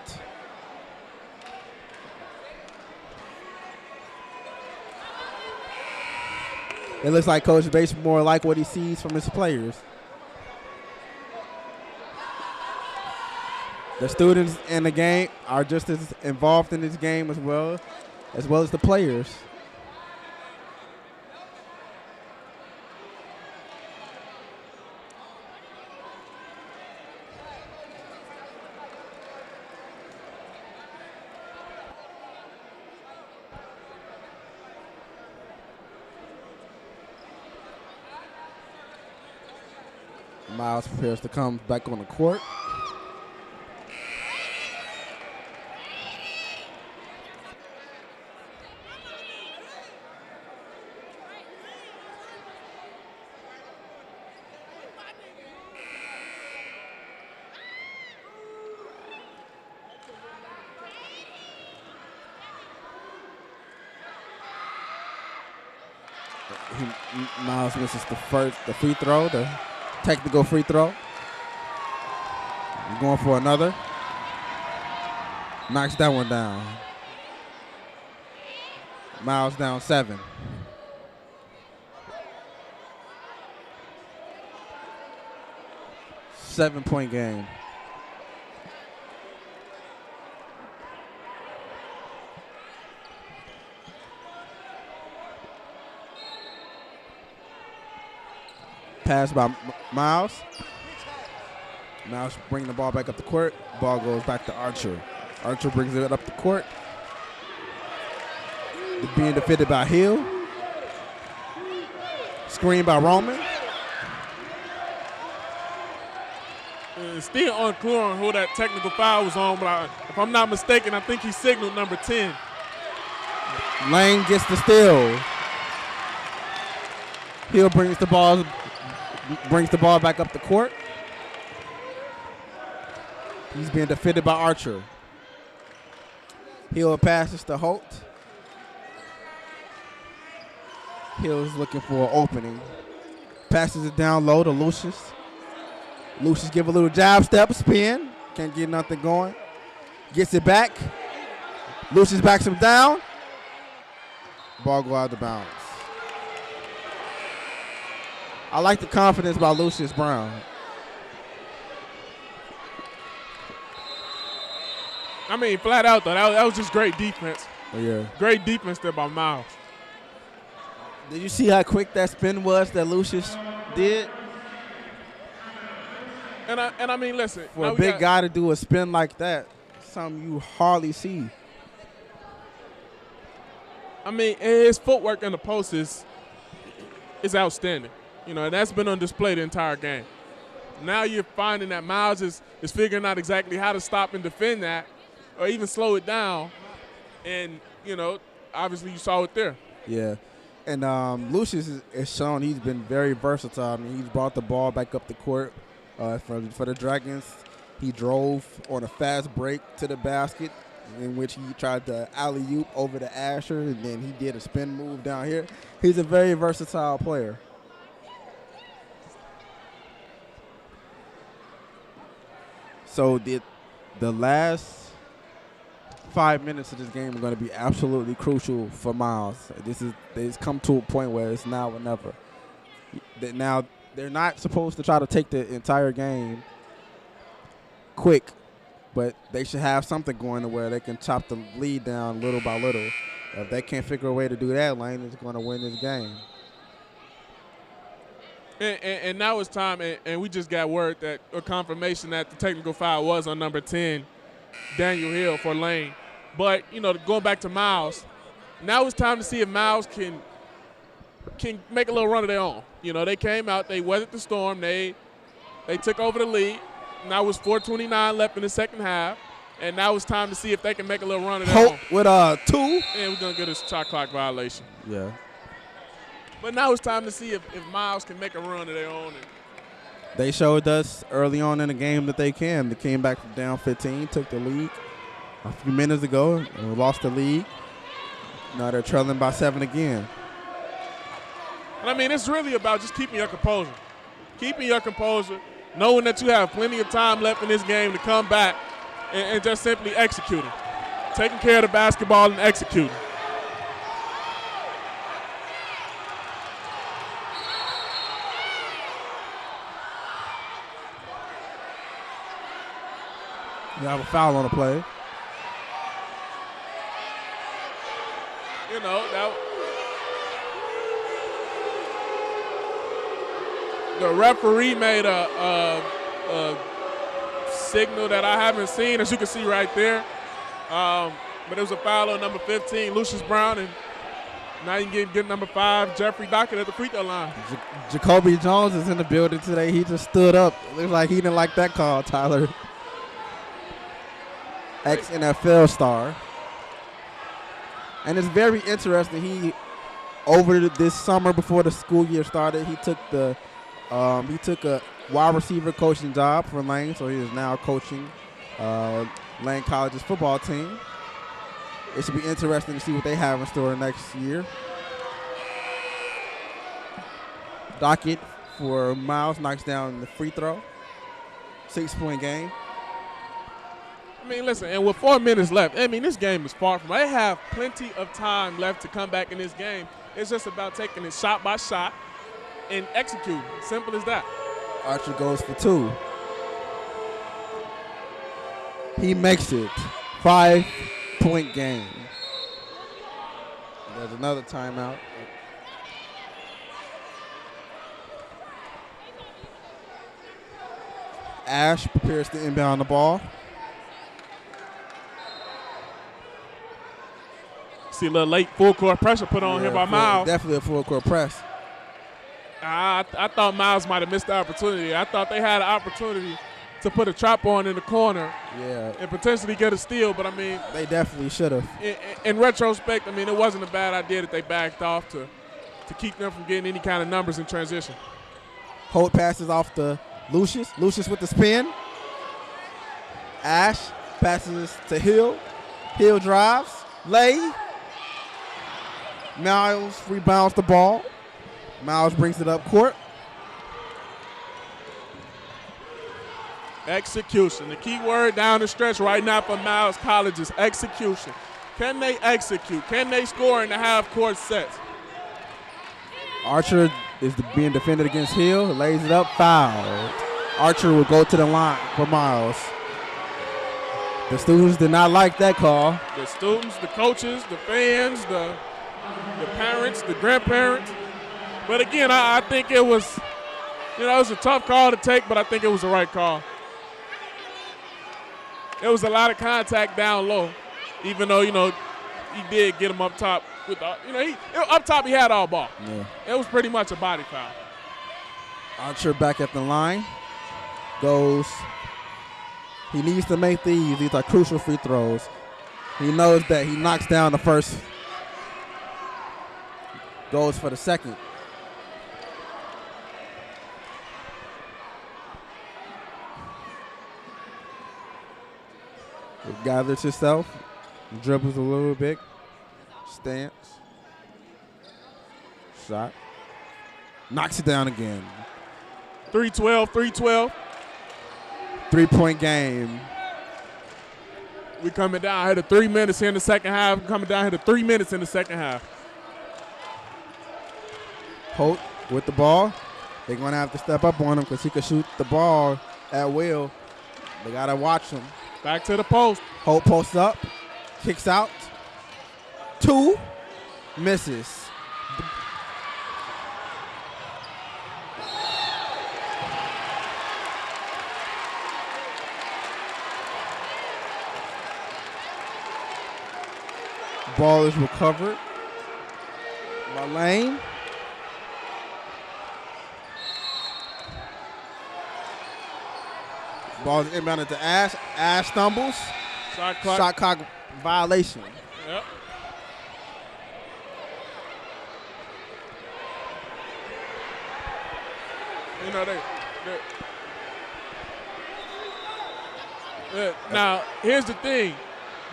It looks like Coach Basemore like what he sees from his players. The students in the game are just as involved in this game as well as the players. Miles prepares to come back on the court. Miles misses the free throw, the technical free throw. He's going for another. Knocks that one down. Miles down 7. Seven-point game. Pass by Miles. Miles bringing the ball back up the court. Ball goes back to Archer. Archer brings it up the court. Being defended by Hill. Screen by Roman. Still unclear on who that technical foul was on, but if I'm not mistaken, I think he signaled number 10. Lane gets the steal. Hill brings the ball back up the court. He's being defended by Archer. Hill passes to Holt. Hill's looking for an opening. Passes it down low to Lucius. Lucius give a little jab step, spin. Can't get nothing going. Gets it back. Lucius backs him down. Ball go out of bounds. I like the confidence by Lucius Brown. I mean, flat out, though, that was just great defense. Oh, yeah. Great defense there by Miles. Did you see how quick that spin was that Lucius did? And I mean, listen. For a big guy to do a spin like that, something you hardly see. I mean, his footwork in the post is outstanding. You know, and that's been on display the entire game. Now you're finding that Miles is figuring out exactly how to stop and defend that or even slow it down. And, you know, obviously you saw it there. Yeah. And Lucius has shown he's been very versatile. I mean, he's brought the ball back up the court for the Dragons. He drove on a fast break to the basket in which he tried to alley-oop over to Asher, and then he did a spin move down here. He's a very versatile player. So the last 5 minutes of this game are going to be absolutely crucial for Miles. It's come to a point where it's now or never. Now they're not supposed to try to take the entire game quick, but they should have something going to where they can chop the lead down little by little. If they can't figure a way to do that, Lane is going to win this game. And now it's time, and we just got word that a confirmation that the technical foul was on number 10, Daniel Hill for Lane. But, you know, going back to Miles, now it's time to see if Miles can make a little run of their own. You know, they came out, they weathered the storm, they took over the lead. Now it's 4:29 left in the second half, and now it's time to see if they can make a little run of their own. With 2. And we're going to get a shot clock violation. Yeah. But now it's time to see if Miles can make a run of their own. They showed us early on in the game that they can. They came back from down 15, took the lead a few minutes ago, and lost the lead. Now they're trailing by 7 again. And I mean, it's really about just keeping your composure. Keeping your composure, knowing that you have plenty of time left in this game to come back and just simply executing. Taking care of the basketball and executing. You have a foul on the play. You know, the referee made a signal that I haven't seen, as you can see right there. But it was a foul on number 15, Lucius Brown, and now you can get number 5, Jeffrey Dockett at the free throw line. Jacoby Jones is in the building today. He just stood up. Looks like he didn't like that call, Tyler. Ex-NFL star. And it's very interesting. Over this summer before the school year started, he took a wide receiver coaching job for Lane, so he is now coaching Lane College's football team. It should be interesting to see what they have in store next year. docket for Miles. Knocks down the free throw. 6-point game. I mean, listen, and with 4 minutes left, I mean, this game is far from. They have plenty of time left to come back in this game. It's just about taking it shot by shot and executing. Simple as that. Archer goes for 2. He makes it. 5-point game. There's another timeout. Ash prepares to inbound the ball. See a little late full court pressure put on here by Miles. Definitely a full court press. I thought Miles might have missed the opportunity. I thought they had an opportunity to put a trap on in the corner and potentially get a steal, but I mean, they definitely should have. In retrospect, I mean, it wasn't a bad idea that they backed off to keep them from getting any kind of numbers in transition. Holt passes off to Lucius. Lucius with the spin. Ash passes to Hill. Hill drives. Lay. Miles rebounds the ball. Miles brings it up court. Execution. The key word down the stretch right now for Miles College is execution. Can they execute? Can they score in the half-court sets? Archer is being defended against Hill. Lays it up, fouled. Archer will go to the line for Miles. The students did not like that call. The students, the coaches, the fans, the parents, the grandparents. But again, I think it was, it was a tough call to take, but I think it was the right call. There was a lot of contact down low, even though, he did get him up top. With up top he had all ball. Yeah. It was pretty much a body foul. Archer back at the line. Goes. He needs to make these. These are crucial free throws. He knows that he knocks down the first. Goes for the second. He gathers himself. Dribbles a little bit. Stance. Shot. Knocks it down again. 3-12. 3-point game. We coming down here to 3 minutes here in the second half. Coming down here to 3 minutes in the second half. Holt with the ball. They're going to have to step up on him because he can shoot the ball at will. They got to watch him. Back to the post. Holt posts up. Kicks out. 2. Misses. Ball is recovered by Lane. Ball is inbounded to Ash. Ash stumbles. Shot clock violation. Yep. Now, here's the thing.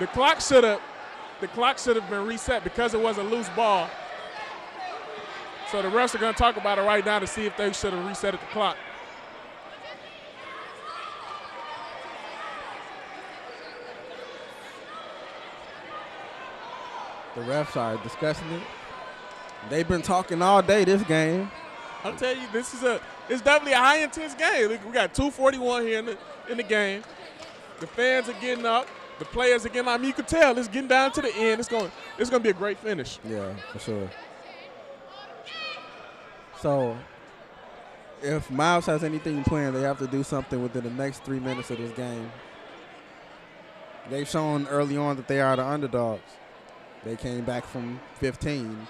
The clock should have been reset because it was a loose ball. So the refs are going to talk about it right now to see if they should have reset the clock. The refs are discussing it. They've been talking all day this game. I'll tell you, it's definitely a high intense game. Look, we got 2:41 here in the game. The fans are getting up. The players are getting up. I mean, you can tell it's getting down to the end. It's going to be a great finish. Yeah, for sure. So, if Miles has anything planned, they have to do something within the next 3 minutes of this game. They've shown early on that they are the underdogs. They came back from 15.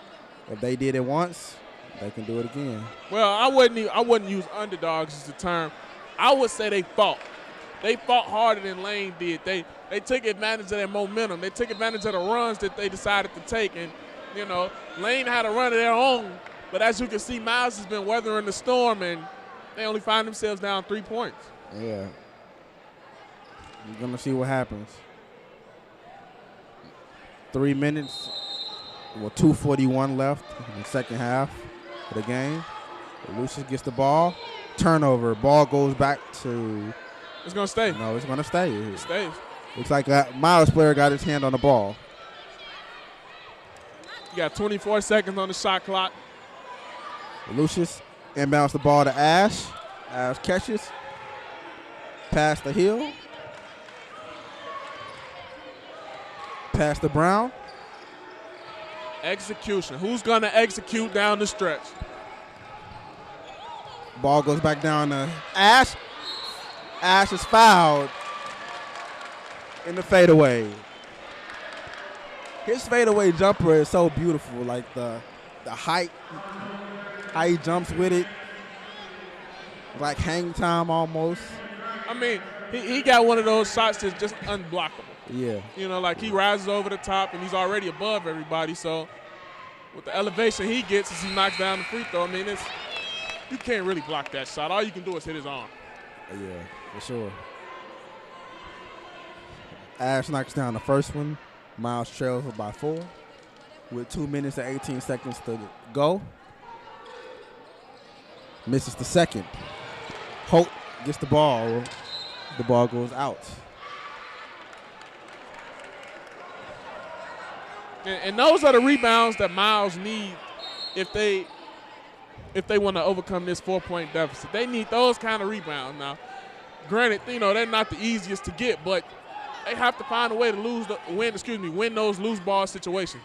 If they did it once, they can do it again. Well, I wouldn't use underdogs as the term. I would say they fought. They fought harder than Lane did. They took advantage of their momentum. They took advantage of the runs that they decided to take. And, Lane had a run of their own. But as you can see, Miles has been weathering the storm, and they only find themselves down 3 points. Yeah. We're going to see what happens. 3 minutes, 2:41 left in the second half of the game. Lucius gets the ball. Turnover. Ball goes back to. It's going to stay. No, it's going to stay. It stays. Looks like a Miles player got his hand on the ball. You got 24 seconds on the shot clock. Lucius inbounds the ball to Ash. Ash catches. Pass the Hill. Pass to Brown. Execution. Who's going to execute down the stretch? Ball goes back down to Ash. Ash is fouled in the fadeaway. His fadeaway jumper is so beautiful, like the height, how he jumps with it, like hang time almost. I mean, he got one of those shots that's just unblockable. Yeah. You know, like he rises over the top and he's already above everybody. So with the elevation he gets as he knocks down the free throw, I mean, you can't really block that shot. All you can do is hit his arm. Yeah, for sure. Ash knocks down the first one. Miles trails by 4 with 2 minutes and 18 seconds to go. Misses the second. Holt gets the ball. The ball goes out. And those are the rebounds that Miles need if they want to overcome this 4-point deficit. They need those kind of rebounds. Now, granted, you know, they're not the easiest to get, but they have to find a way to win those loose ball situations.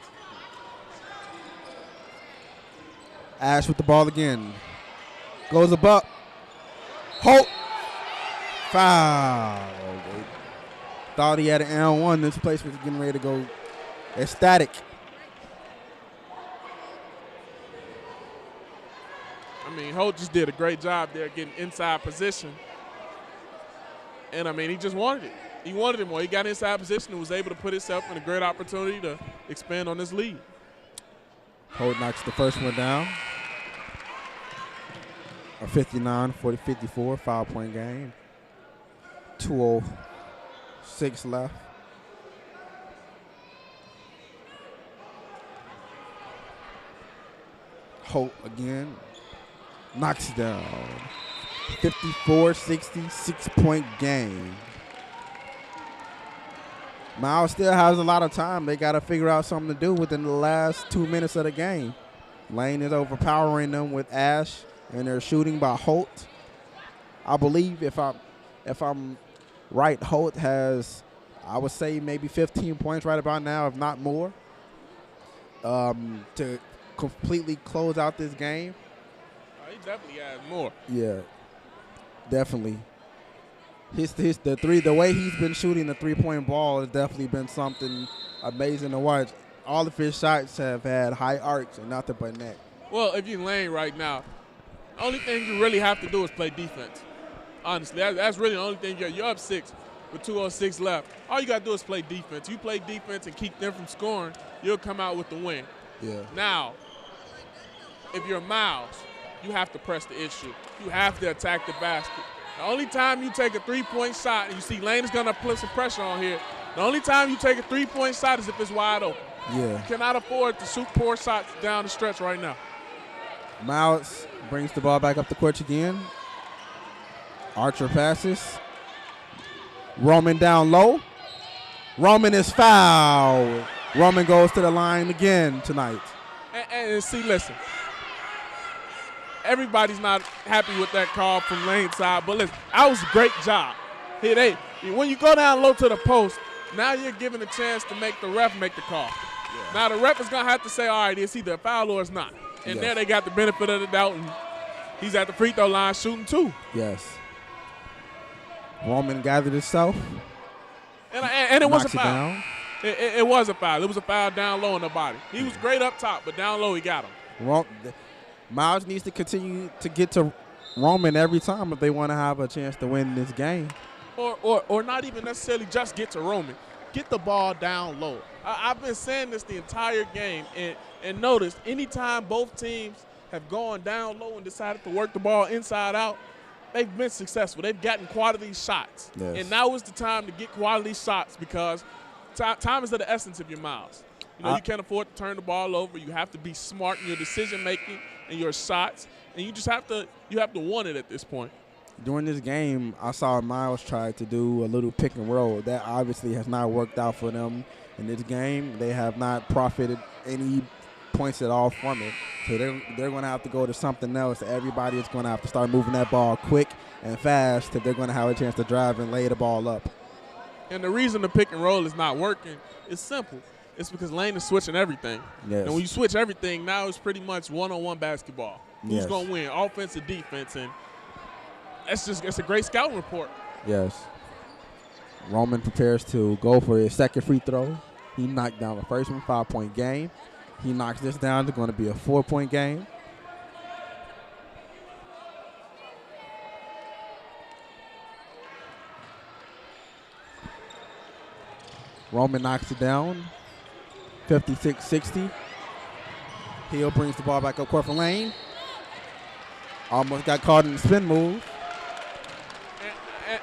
Ash with the ball again. Goes above. Holt. Foul. Thought he had an L1. This place was getting ready to go ecstatic. I mean, Holt just did a great job there getting inside position. And, I mean, he just wanted it. He wanted it more. He got inside position and was able to put himself in a great opportunity to expand on this lead. Holt knocks the first one down. A 59-40-54 5-point game. 2:06 left. Holt again. Knocks it down. 54-60 6-point game. Miles still has a lot of time. They got to figure out something to do within the last 2 minutes of the game. Lane is overpowering them with Ash, and they're shooting by Holt. I believe if I'm right, Holt has, I would say, maybe 15 points right about now, if not more, to completely close out this game. He definitely has more. Yeah, definitely. The way he's been shooting the 3-point ball has definitely been something amazing to watch. All of his shots have had high arcs and nothing but net. Well, if you're Lane right now, the only thing you really have to do is play defense. Honestly, that's really the only thing. You're up 6 with 2:06 left. All you got to do is play defense. You play defense and keep them from scoring, you'll come out with the win. Yeah. Now, if you're Miles, you have to press the issue. You have to attack the basket. The only time you take a 3-point shot, and you see Lane is going to put some pressure on here, the only time you take a 3-point shot is if it's wide open. Yeah. You cannot afford to shoot poor shots down the stretch right now. Miles brings the ball back up the court again. Archer passes. Roman down low. Roman is fouled. Roman goes to the line again tonight. And see, listen. Everybody's not happy with that call from Lane's side, but listen, that was a great job. When you go down low to the post, now you're given a chance to make the ref make the call. Yeah. Now the ref is going to have to say, all right, it's either a foul or it's not. And yes. There they got the benefit of the doubt, and he's at the free throw line shooting 2. Yes. Roman gathered himself. And it was a foul. Down. It was a foul. It was a foul down low in the body. He was great up top, but down low he got him. Miles needs to continue to get to Roman every time if they want to have a chance to win this game. Or not even necessarily just get to Roman. Get the ball down low. I've been saying this the entire game, and notice anytime both teams have gone down low and decided to work the ball inside out, they've been successful. They've gotten quality shots. Yes. And now is the time to get quality shots because time is of the essence of your Miles. You can't afford to turn the ball over. You have to be smart in your decision-making and your shots. and you have to want it at this point. During this game, I saw Miles try to do a little pick and roll. That obviously has not worked out for them in this game. They have not profited any points at all from it. So they're going to have to go to something else. Everybody is going to have to start moving that ball quick and fast if they're going to have a chance to drive and lay the ball up. And the reason the pick and roll is not working is simple. It's because Lane is switching everything. Yes. And when you switch everything, now it's pretty much one-on-one basketball. Who's going to win, offense or defense? And it's a great scouting report. Yes. Roman prepares to go for his second free throw. He knocked down the first one, 5-point game. He knocks this down. It's going to be a 4-point game. Roman knocks it down, 56-60. Hill brings the ball back up court for Lane. Almost got caught in the spin move. And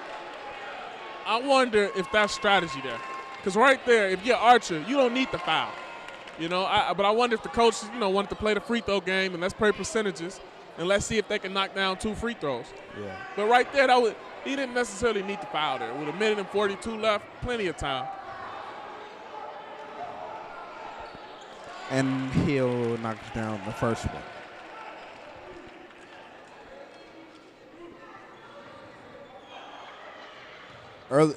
I wonder if that's strategy there. Because right there, if you're Archer, you don't need the foul. But I wonder if the coach, wanted to play the free throw game, and let's play percentages, and let's see if they can knock down 2 free throws. Yeah. But right there, he didn't necessarily need the foul there. With 1:42 left, plenty of time. And Hill knocks down the first one.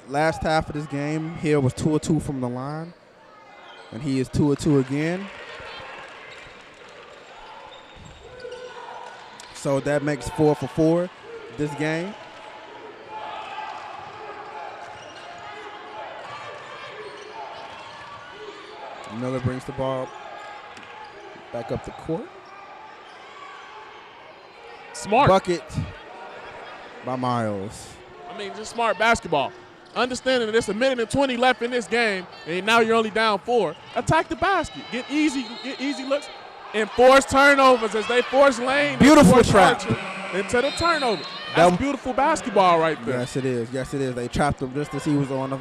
Last half of this game, Hill was 2 of 2 from the line, and he is 2 of 2 again. So that makes 4 for 4 this game. Miller brings the ball back up the court. Smart. Bucket by Miles. Just smart basketball. Understanding that there's 1:20 left in this game, and now you're only down 4. Attack the basket. Get easy looks, and force turnovers as they force Lane. Beautiful trap into the turnover. That's beautiful basketball right there. Yes, it is. Yes, it is. They trapped him just as he was on the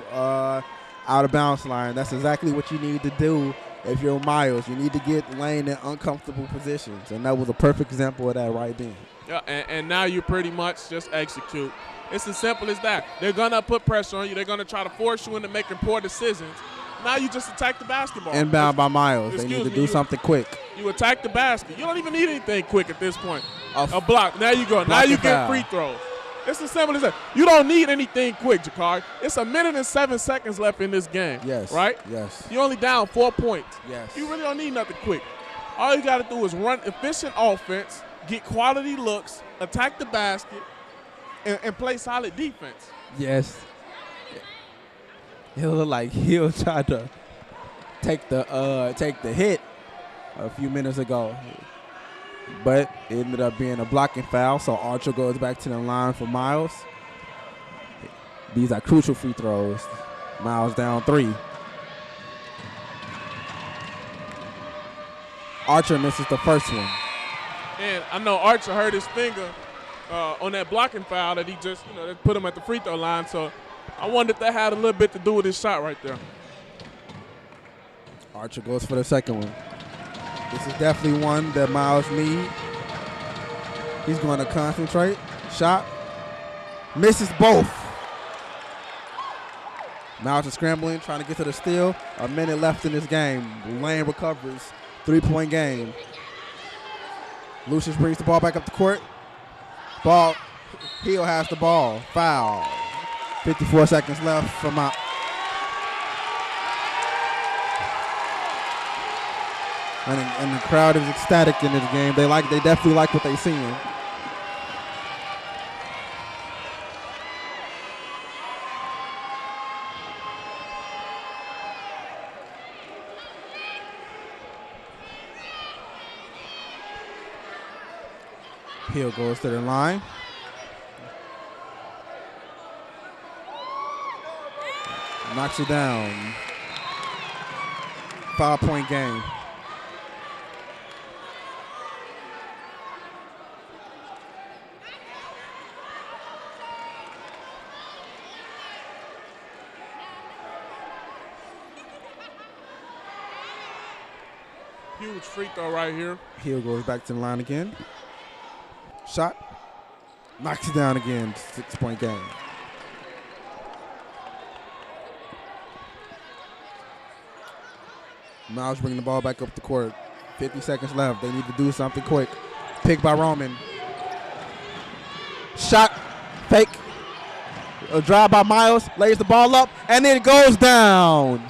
out of bounds line. That's exactly what you need to do if you're Miles. You need to get Lane in uncomfortable positions, and that was a perfect example of that right then. Yeah, and now you pretty much just execute. It's as simple as that. They're going to put pressure on you. They're going to try to force you into making poor decisions. Now you just attack the basketball. Inbound by Miles. They need to do something quick. You attack the basket. You don't even need anything quick at this point. A block. Now you go. Now you get free throws. It's as simple as that. You don't need anything quick, Jakari. It's 1:07 left in this game. Yes. Right? Yes. You're only down 4 points. Yes. You really don't need nothing quick. All you got to do is run efficient offense, get quality looks, attack the basket, and play solid defense. Yes. He'll look like he'll try to take the hit a few minutes ago, but it ended up being a blocking foul. So Archer goes back to the line for Miles. These are crucial free throws. Miles down 3. Archer misses the first one. And I know Archer hurt his finger on that blocking foul that he just, that put him at the free throw line. So I wonder if that had a little bit to do with his shot right there. Archer goes for the second one. This is definitely one that Miles needs. He's going to concentrate. Shot. Misses both. Miles is scrambling, trying to get to the steal. A minute left in this game. Lane recovers. 3-point game. Lucius brings the ball back up the court. Hill has the ball. Foul. 54 seconds left from out. And the crowd is ecstatic in this game. They definitely like what they're seeing. Hill goes to the line. Knocks it down. 5-point game. Huge free throw right here. Hill goes back to the line again. Shot. Knocks it down again. 6-point game. Miles bringing the ball back up the court. 50 seconds left. They need to do something quick. Pick by Roman. Shot. Fake. A drive by Miles. Lays the ball up. And it goes down.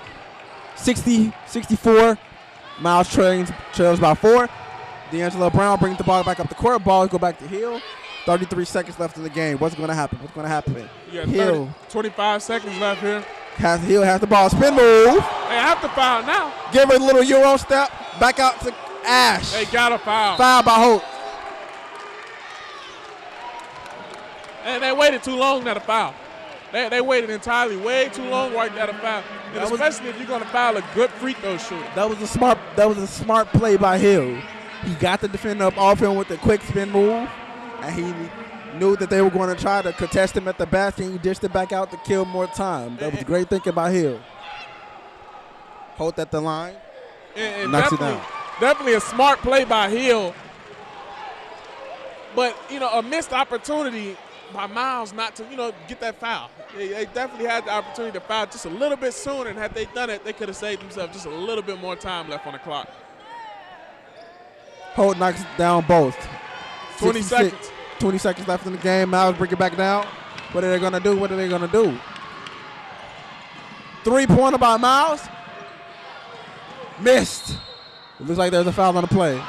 60-64. Miles trails by 4. D'Angelo Brown brings the ball back up the court. Ball go back to Hill. 33 seconds left in the game. What's going to happen? What's going to happen? Hill. 25 seconds left here. Hill has the ball. Spin move. They have to foul now. Give it a little Euro step. Back out to Ash. They got a foul. Foul by Holt. And they waited too long at a foul. They waited entirely way too long right at a foul. And especially if you're going to foul a good free throw shooter. That was a smart play by Hill. He got the defender up off him with a quick spin move, and he knew that they were going to try to contest him at the basket, and he dished it back out to kill more time. That was great thinking by Hill. Holt at the line. And knocks it down. Definitely a smart play by Hill. But, a missed opportunity by Miles not to, get that foul. They definitely had the opportunity to foul just a little bit sooner, and had they done it, they could have saved themselves just a little bit more time left on the clock. Holt knocks down both. 20 seconds. 20 seconds left in the game. Miles bring it back down. What are they going to do? What are they going to do? 3-pointer by Miles. Missed. It looks like there's a foul on the play.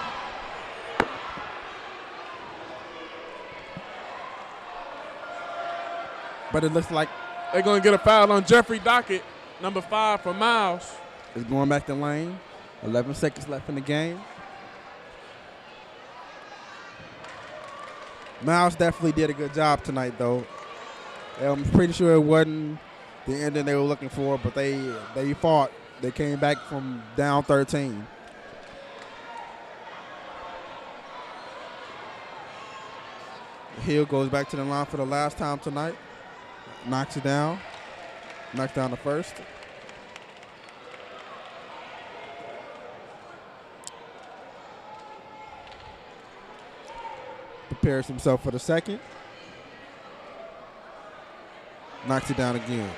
But it looks like they're going to get a foul on Jeffrey Dockett, number 5 for Miles. It's going back to Lane. 11 seconds left in the game. Miles definitely did a good job tonight, though. I'm pretty sure it wasn't the ending they were looking for, but they fought. They came back from down 13. Hill goes back to the line for the last time tonight. Knocks it down. Knocks down the first. Prepares himself for the second. Knocks it down again.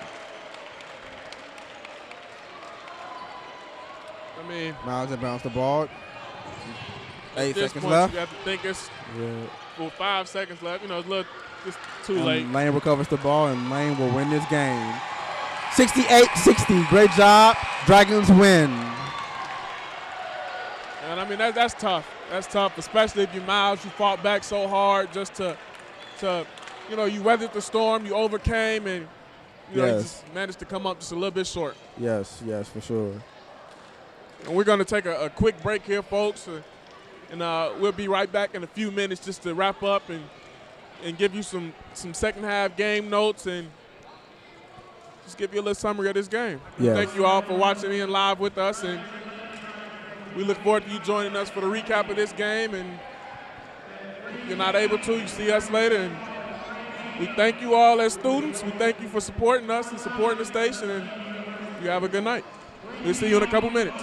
Miles inbounds the ball. 8 seconds left. You have to think it's 5 seconds left. It's a little just too late. Lane recovers the ball, and Lane will win this game. 68-60. Great job. Dragons win. And that's tough. That's tough, especially if you Miles. You fought back so hard just to you weathered the storm. You overcame, and you just managed to come up just a little bit short. Yes, for sure. And we're going to take a quick break here, folks, and we'll be right back in a few minutes just to wrap up and give you some second half game notes and just give you a little summary of this game. Yes. Thank you all for watching in live with us, and we look forward to you joining us for the recap of this game. And if you're not able to, you see us later. And we thank you all as students. We thank you for supporting us and supporting the station, and you have a good night. We'll see you in a couple minutes.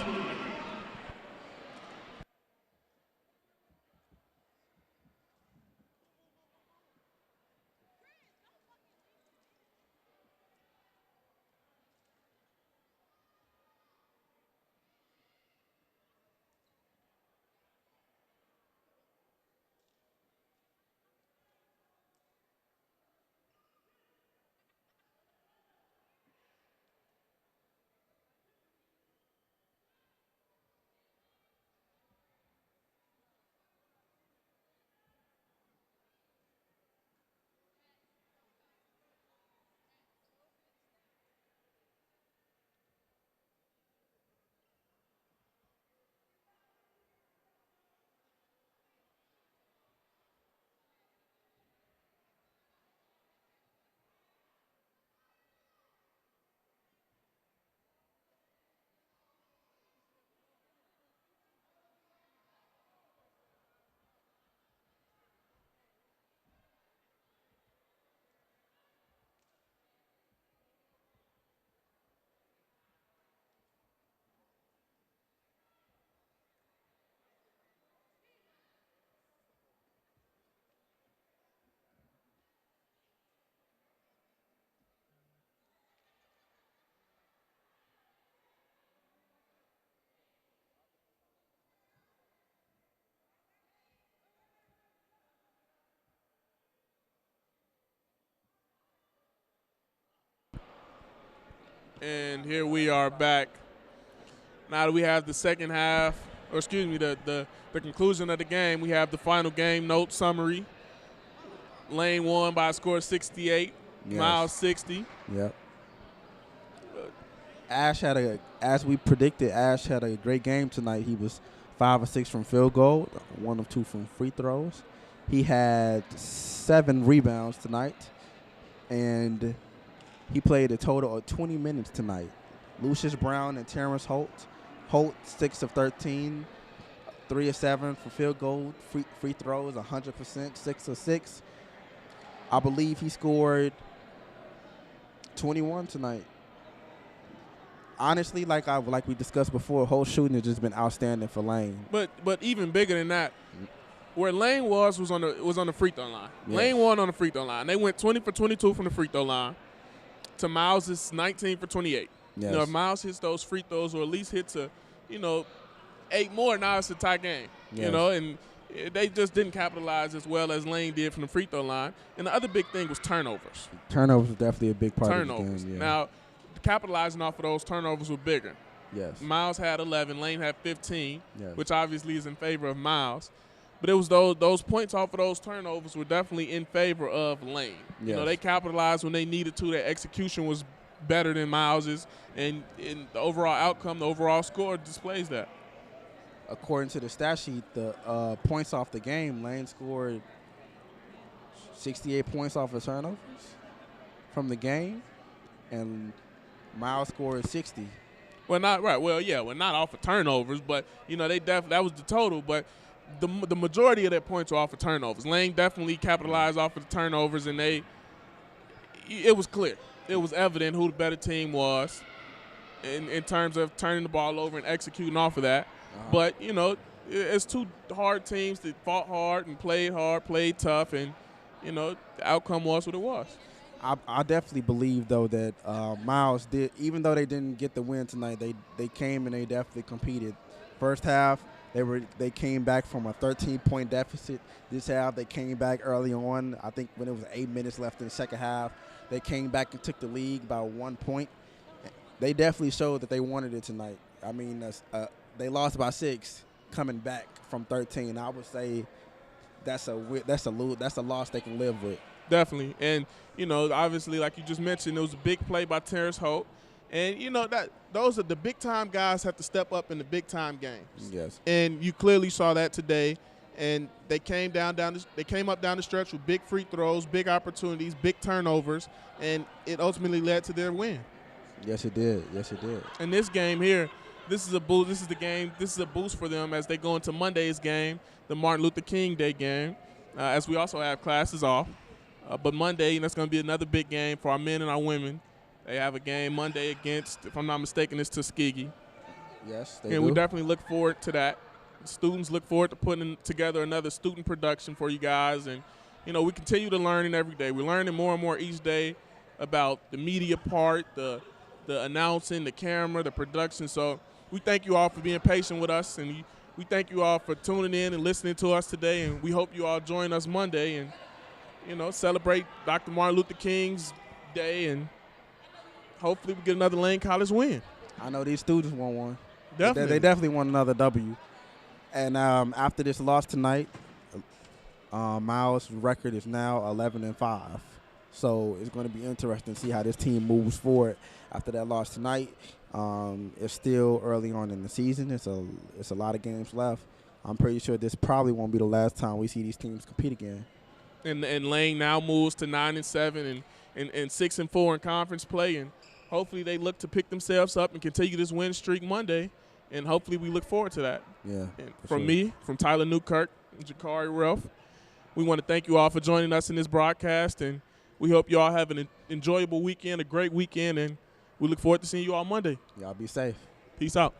And here we are back. Now that we have the second half, or excuse me, the conclusion of the game, we have the final game note summary. Lane won by a score of 68, Yes. Miles 60. Yep. As we predicted, Ash had a great game tonight. He was 5 of 6 from field goal, 1 of 2 from free throws. He had 7 rebounds tonight, and he played a total of 20 minutes tonight. Lucius Brown and Terrence Holt. Holt 6 of 13, 3 of 7 for field goal, free throws 100%, 6 of 6. I believe he scored 21 tonight. Honestly, like we discussed before, whole shooting has just been outstanding for Lane. But even bigger than that, where Lane was on the free throw line. Yes. Lane won on the free throw line. They went 20 for 22 from the free throw line. To Miles' 19 for 28. Yes. You know, if Miles hits those free throws or at least hits 8 more, now it's a tie game. Yes. You know, and they just didn't capitalize as well as Lane did from the free throw line. And the other big thing was turnovers. Turnovers was definitely a big part Turnovers. of the game. Yeah. Now, capitalizing off of those turnovers were bigger. Yes. Miles had 11, Lane had 15, Yes. which obviously is in favor of Miles. But it was those points off of those turnovers were definitely in favor of Lane. You know, Yes. they capitalized when they needed to. Their execution was better than Miles's, and the overall outcome, the overall score displays that. According to the stat sheet, the points off the game, Lane scored 68 points off of turnovers from the game, and Miles scored 60. Well, not right. Well, yeah, not off of turnovers, but they definitely that was the total. But the majority of their points were off of turnovers. Lane definitely capitalized off of the turnovers, and it was clear. It was evident who the better team was in terms of turning the ball over and executing off of that. But, it's two hard teams that fought hard and played hard, played tough, and, the outcome was what it was. I definitely believe, though, that Miles did, even though they didn't get the win tonight, they came and they definitely competed. First half, they came back from a 13-point deficit. This half, they came back early on. I think when it was 8 minutes left in the second half, they came back and took the lead by 1 point. They definitely showed that they wanted it tonight. I mean, they lost by 6 coming back from 13. I would say that's a loss they can live with. Definitely. And, obviously, like you just mentioned, it was a big play by Terrence Holt. And, those are the big-time guys have to step up in the big-time games. Yes. And you clearly saw that today. And they came up down the stretch with big free throws, big opportunities, big turnovers, and it ultimately led to their win. Yes, it did. Yes, it did. And this game here, this is a boost. This is a boost for them as they go into Monday's game, the Martin Luther King Day game, as we also have classes off. But Monday, that's going to be another big game for our men and our women. They have a game Monday against, if I'm not mistaken, it's Tuskegee. Yes, they and do. we definitely look forward to that. Students look forward to putting together another student production for you guys. And, we continue to learn every day. We're learning more and more each day about the media part, the announcing, the camera, the production. So we thank you all for being patient with us. And we thank you all for tuning in and listening to us today. And we hope you all join us Monday and, celebrate Dr. Martin Luther King's Day. And hopefully we get another Lane College win. I know these students want one. Definitely. They definitely want another W. And after this loss tonight, Miles' record is now 11-5. So it's going to be interesting to see how this team moves forward after that loss tonight. It's still early on in the season. It's a lot of games left. I'm pretty sure this probably won't be the last time we see these teams compete again. And Lane now moves to 9-7 and 6-4 in conference play, and hopefully they look to pick themselves up and continue this win streak Monday. And hopefully we look forward to that. Yeah. And from me, from Tyler Newkirk and Jakari Ralph, we want to thank you all for joining us in this broadcast, and we hope you all have an enjoyable weekend, a great weekend, and we look forward to seeing you all Monday. Y'all be safe. Peace out.